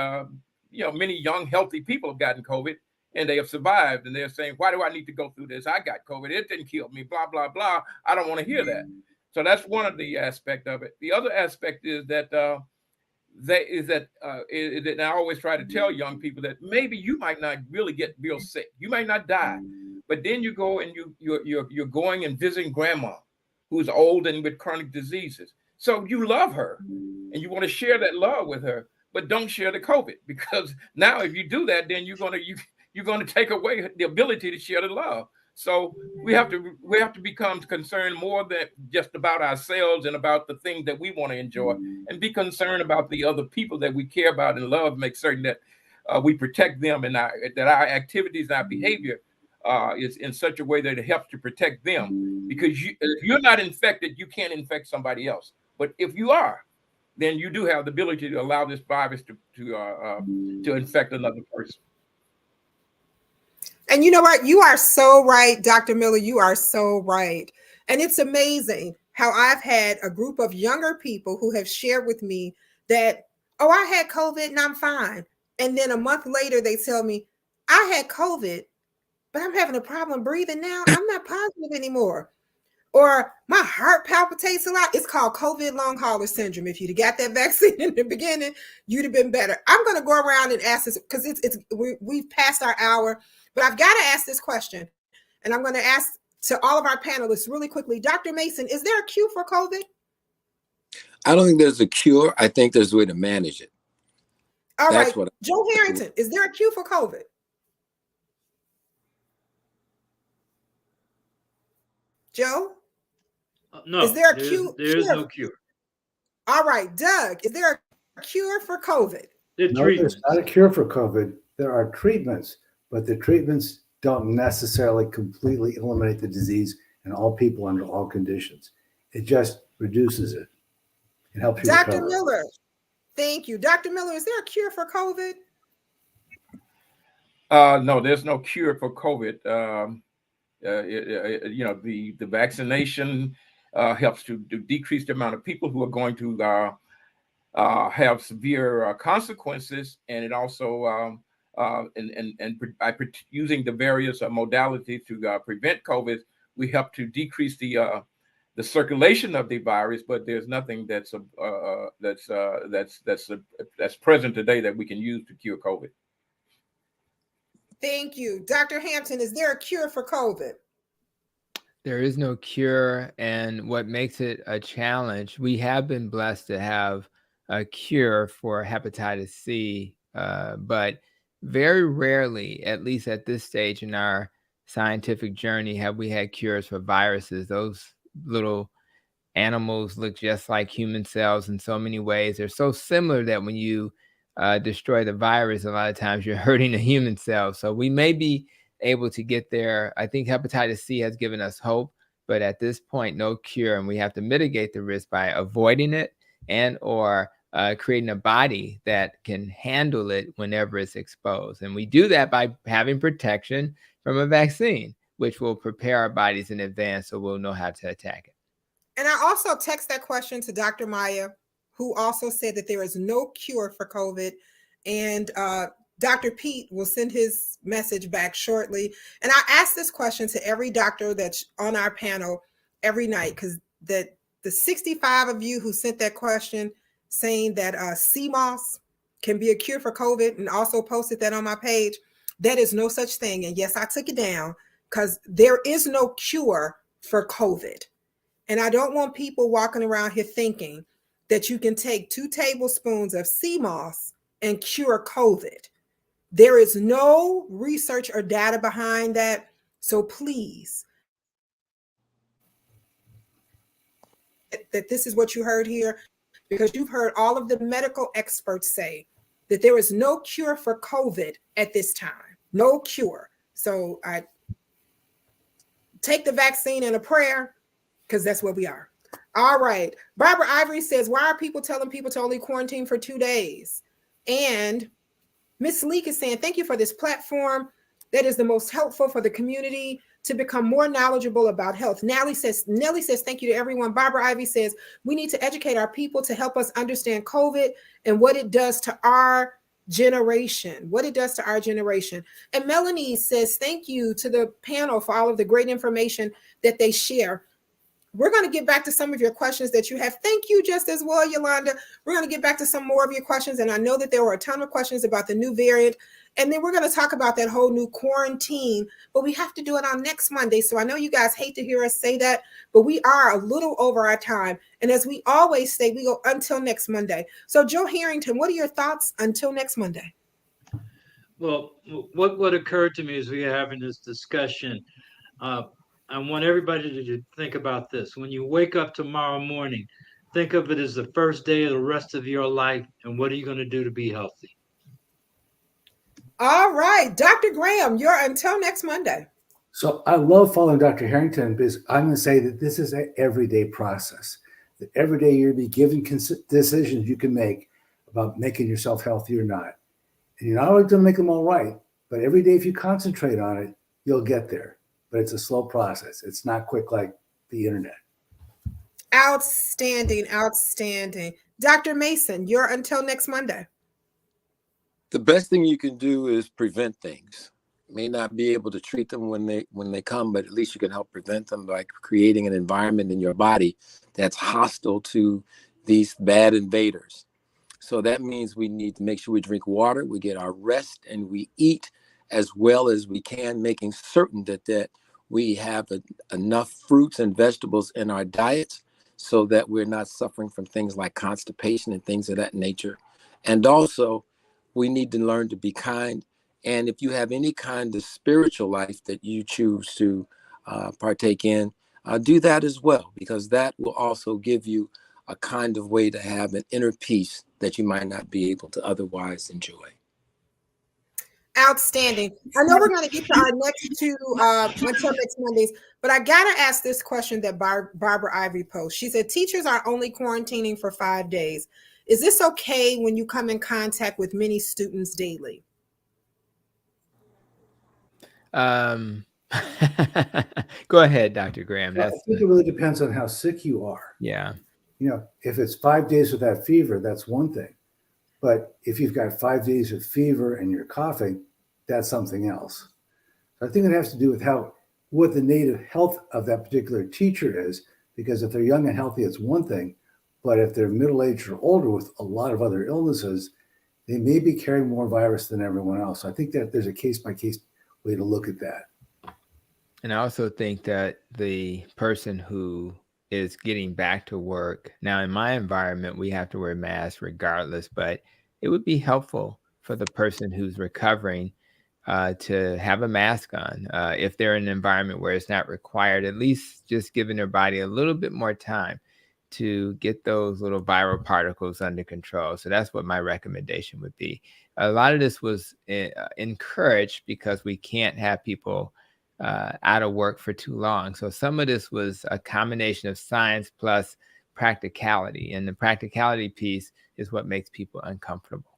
many young healthy people have gotten COVID and they have survived, and they're saying, "Why do I need to go through this? I got COVID. It didn't kill me. Blah blah blah." I don't want to hear that. So that's one of the aspect of it. The other aspect is that. And I always try to tell young people that maybe you might not really get real sick, you might not die, but then you go and you're going and visiting grandma, who's old and with chronic diseases. So you love her, and you want to share that love with her, but don't share the COVID, because now if you do that, then you're gonna take away the ability to share the love. So we have to become concerned more than just about ourselves and about the things that we want to enjoy, and be concerned about the other people that we care about and love. Make certain that we protect them, and that our activities, our behavior is in such a way that it helps to protect them. Because if you're not infected, you can't infect somebody else. But if you are, then you do have the ability to allow this virus to infect another person. And you know what? You are so right, Dr. Miller. You are so right. And it's amazing how I've had a group of younger people who have shared with me that, oh, I had COVID and I'm fine. And then a month later, they tell me, I had COVID, but I'm having a problem breathing now. I'm not positive anymore. Or my heart palpitates a lot. It's called COVID long hauler syndrome. If you'd have got that vaccine in the beginning, you'd have been better. I'm going to go around and ask this, because we've passed our hour, but I've got to ask this question. And I'm going to ask to all of our panelists really quickly. Dr. Mason, is there a cure for COVID? I don't think there's a cure. I think there's a way to manage it. All right. Joe Harrington, is there a cure for COVID? Joe? No, is there a cure? There is no cure. All right, Doug, is there a cure for COVID? No, there's not a cure for COVID. There are treatments, but the treatments don't necessarily completely eliminate the disease in all people under all conditions. It just reduces it. It helps you Dr. recover. Miller, thank you. Dr. Miller, is there a cure for COVID? No, there's no cure for COVID. The vaccination helps to decrease the amount of people who are going to have severe consequences, and it also by using the various modalities to prevent COVID, we help to decrease the circulation of the virus. But there's nothing that's present today that we can use to cure COVID. Thank you. Dr. Hampton, is there a cure for COVID? there is no cure, and what makes it a challenge, we have been blessed to have a cure for hepatitis C, but very rarely, at least at this stage in our scientific journey, have we had cures for viruses. Those little animals look just like human cells in so many ways. They're so similar that when you destroy the virus, a lot of times you're hurting the human cell. So we may be able to get there. I think hepatitis C has given us hope, but at this point, no cure. And we have to mitigate the risk by avoiding it and or creating a body that can handle it whenever it's exposed. And we do that by having protection from a vaccine, which will prepare our bodies in advance so we'll know how to attack it. And I also text that question to Dr. Maya, who also said that there is no cure for COVID. And Dr. Pete will send his message back shortly. And I ask this question to every doctor that's on our panel every night, because the 65 of you who sent that question saying that CMOS can be a cure for COVID and also posted that on my page, that is no such thing. And yes, I took it down because there is no cure for COVID. And I don't want people walking around here thinking that you can take 2 tablespoons of sea moss and cure COVID. There is no research or data behind that. So please, that this is what you heard here, because you've heard all of the medical experts say that there is no cure for COVID at this time. No cure. So I take the vaccine and a prayer, because that's what we are. All right. Barbara Ivory says, why are people telling people to only quarantine for 2 days? And Miss Leek is saying, thank you for this platform that is the most helpful for the community to become more knowledgeable about health. Nellie says, thank you to everyone. Barbara Ivy says, we need to educate our people to help us understand COVID and what it does to our generation, And Melanie says, thank you to the panel for all of the great information that they share. We're going to get back to some of your questions that you have. Thank you just as well, Yolanda. We're going to get back to some more of your questions. And I know that there were a ton of questions about the new variant. And then we're going to talk about that whole new quarantine, but we have to do it on next Monday. So I know you guys hate to hear us say that, but we are a little over our time. And as we always say, we go until next Monday. So Joe Harrington, what are your thoughts until next Monday? Well, what occurred to me as we were having this discussion, I want everybody to think about this. When you wake up tomorrow morning, think of it as the first day of the rest of your life. And what are you going to do to be healthy? All right. Dr. Graham, you're until next Monday. So I love following Dr. Harrington because I'm going to say that this is an everyday process. That every day you're going to be given decisions you can make about making yourself healthy or not. And you're not always going to make them all right, but every day if you concentrate on it, you'll get there. But it's a slow process. It's not quick like the internet. Outstanding. Dr. Mason, you're until next Monday. The best thing you can do is prevent things. You may not be able to treat them when they come, but at least you can help prevent them by creating an environment in your body that's hostile to these bad invaders. So that means we need to make sure we drink water, we get our rest, and we eat as well as we can, making certain that we have enough fruits and vegetables in our diets so that we're not suffering from things like constipation and things of that nature. And also, we need to learn to be kind. And if you have any kind of spiritual life that you choose to partake in, do that as well, because that will also give you a kind of way to have an inner peace that you might not be able to otherwise enjoy. Outstanding. I know we're going to get to our next 2 until next Mondays, but I got to ask this question that Barbara Ivy posed. She said, teachers are only quarantining for 5 days. Is this okay when you come in contact with many students daily? Go ahead, Dr. Graham. I think it really depends on how sick you are. Yeah. You know, if it's 5 days without fever, that's one thing. But if you've got 5 days of fever and you're coughing, that's something else. So I think it has to do with what the native health of that particular teacher is, because if they're young and healthy, it's one thing. But if they're middle-aged or older with a lot of other illnesses, they may be carrying more virus than everyone else. So I think that there's a case-by-case way to look at that. And I also think that the person who is getting back to work now, in my environment, we have to wear masks regardless, but it would be helpful for the person who's recovering to have a mask on. If they're in an environment where it's not required, at least just giving their body a little bit more time to get those little viral particles under control. So that's what my recommendation would be. A lot of this was encouraged because we can't have people out of work for too long. So some of this was a combination of science plus practicality. And the practicality piece is what makes people uncomfortable.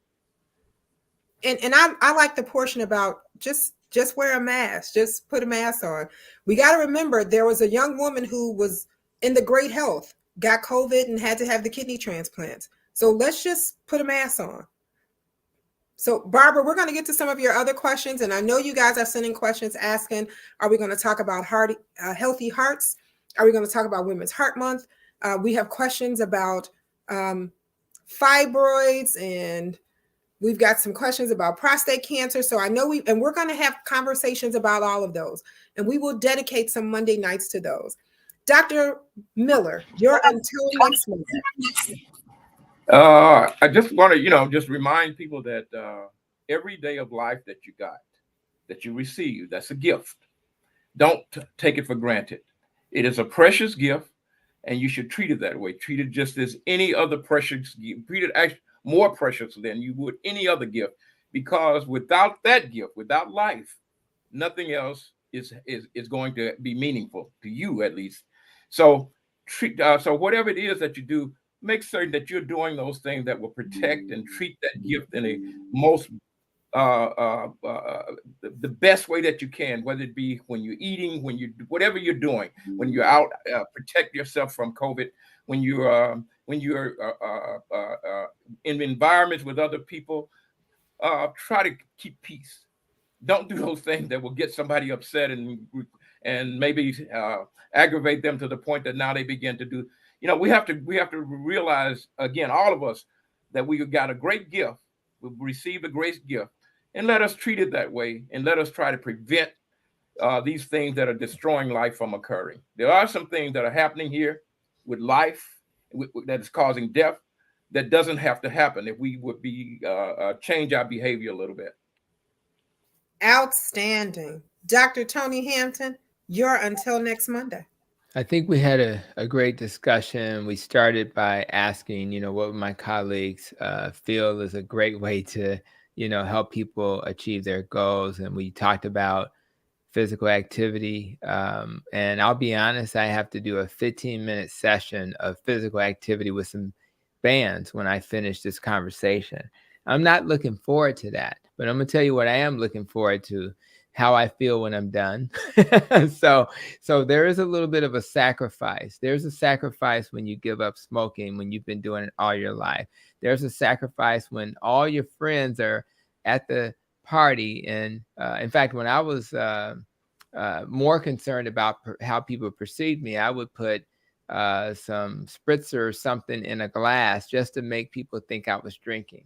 And I like the portion about just wear a mask, just put a mask on. We got to remember there was a young woman who was in the great health, got COVID and had to have the kidney transplants. So let's just put a mask on. So Barbara, we're going to get to some of your other questions, and I know you guys are sending questions asking, are we going to talk about healthy hearts? Are we going to talk about Women's Heart Month? We have questions about fibroids, and we've got some questions about prostate cancer. So I know we're going to have conversations about all of those, and we will dedicate some Monday nights to those. Dr. Miller, you're until next Monday. I just want to, just remind people that every day of life that you got, that you receive, that's a gift. Don't take it for granted. It is a precious gift, and you should treat it that way. Treat it just as any other precious gift. Treat it actually more precious than you would any other gift, because without that gift, without life, nothing else is going to be meaningful to you, at least. So so whatever it is that you do, make certain that you're doing those things that will protect and treat that gift in a most the best way that you can, whether it be when you're eating, whatever you're doing, when you're out, protect yourself from COVID, when you're in environments with other people, try to keep peace. Don't do those things that will get somebody upset and maybe aggravate them to the point that now they begin to do. We have to realize, again, all of us, that we got a great gift. We've received a great gift, and let us treat it that way, and let us try to prevent these things that are destroying life from occurring. There are some things that are happening here with life that is causing death that doesn't have to happen if we would change our behavior a little bit. Outstanding. Dr. Tony Hampton, you're until next Monday. I think we had a great discussion. We started by asking, what would my colleagues feel is a great way to, help people achieve their goals. And we talked about physical activity. And I'll be honest, I have to do a 15-minute session of physical activity with some bands when I finish this conversation. I'm not looking forward to that, but I'm going to tell you what I am looking forward to, how I feel when I'm done. So there is a little bit of a sacrifice. There's a sacrifice when you give up smoking, when you've been doing it all your life. There's a sacrifice when all your friends are at the party. And in fact, when I was more concerned about how people perceived me, I would put some spritzer or something in a glass just to make people think I was drinking.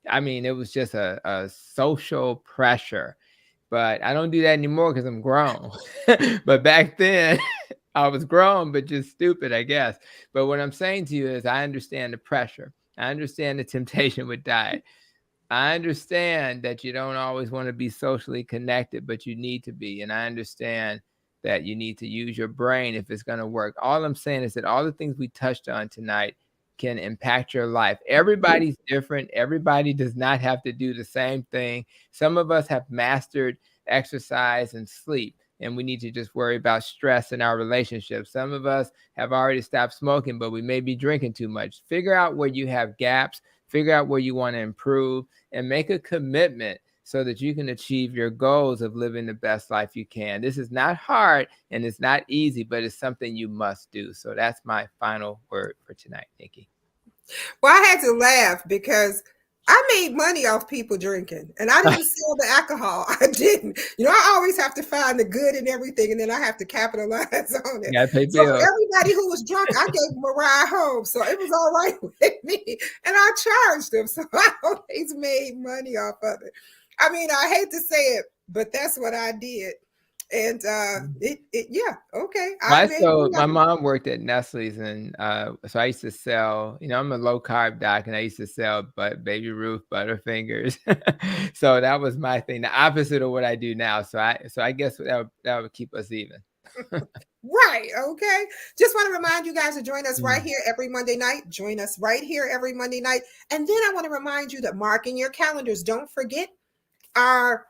I mean, it was just a social pressure. But I don't do that anymore because I'm grown. But back then, I was grown, but just stupid, I guess. But what I'm saying to you is I understand the pressure. I understand the temptation with diet. I understand that you don't always want to be socially connected, but you need to be. And I understand that you need to use your brain if it's going to work. All I'm saying is that all the things we touched on tonight can impact your life. Everybody's different. Everybody does not have to do the same thing. Some of us have mastered exercise and sleep, and we need to just worry about stress in our relationships. Some of us have already stopped smoking, but we may be drinking too much. Figure out where you have gaps, figure out where you want to improve, and make a commitment so that you can achieve your goals of living the best life you can. This is not hard and it's not easy, but it's something you must do. So that's my final word for tonight, Nikki. Well, I had to laugh because I made money off people drinking, and I didn't sell the alcohol. I didn't. I always have to find the good in everything, and then I have to capitalize on it. Yeah, pay so bills. Everybody who was drunk, I gave them a ride home, so it was all right with me, and I charged them. So I always made money off of it. I mean, I hate to say it, but that's what I did. And yeah, okay. My mom worked at Nestle's, and so I used to sell. I'm a low carb doc, and I used to sell Baby Ruth Butterfingers. So that was my thing, the opposite of what I do now. So I guess that would keep us even. Right. Okay. Just want to remind you guys to join us right here every Monday night. Join us right here every Monday night. And then I want to remind you that mark in your calendars. Don't forget our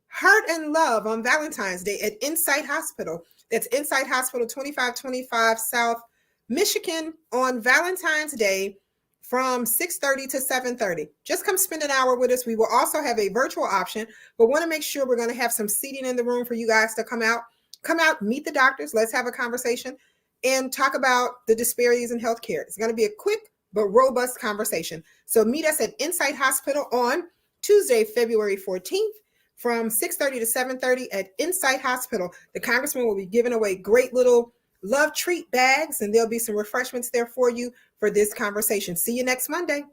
Heart and Love on Valentine's Day at Insight Hospital. That's Insight Hospital, 2525 South Michigan on Valentine's Day from 6:30 to 7:30. Just come spend an hour with us. We will also have a virtual option, but want to make sure we're going to have some seating in the room for you guys to come out, meet the doctors. Let's have a conversation and talk about the disparities in healthcare. It's going to be a quick but robust conversation. So meet us at Insight Hospital on Tuesday, February 14th from 6:30 to 7:30 at Insight Hospital. The congressman will be giving away great little love treat bags, and there'll be some refreshments there for you for this conversation. See you next Monday.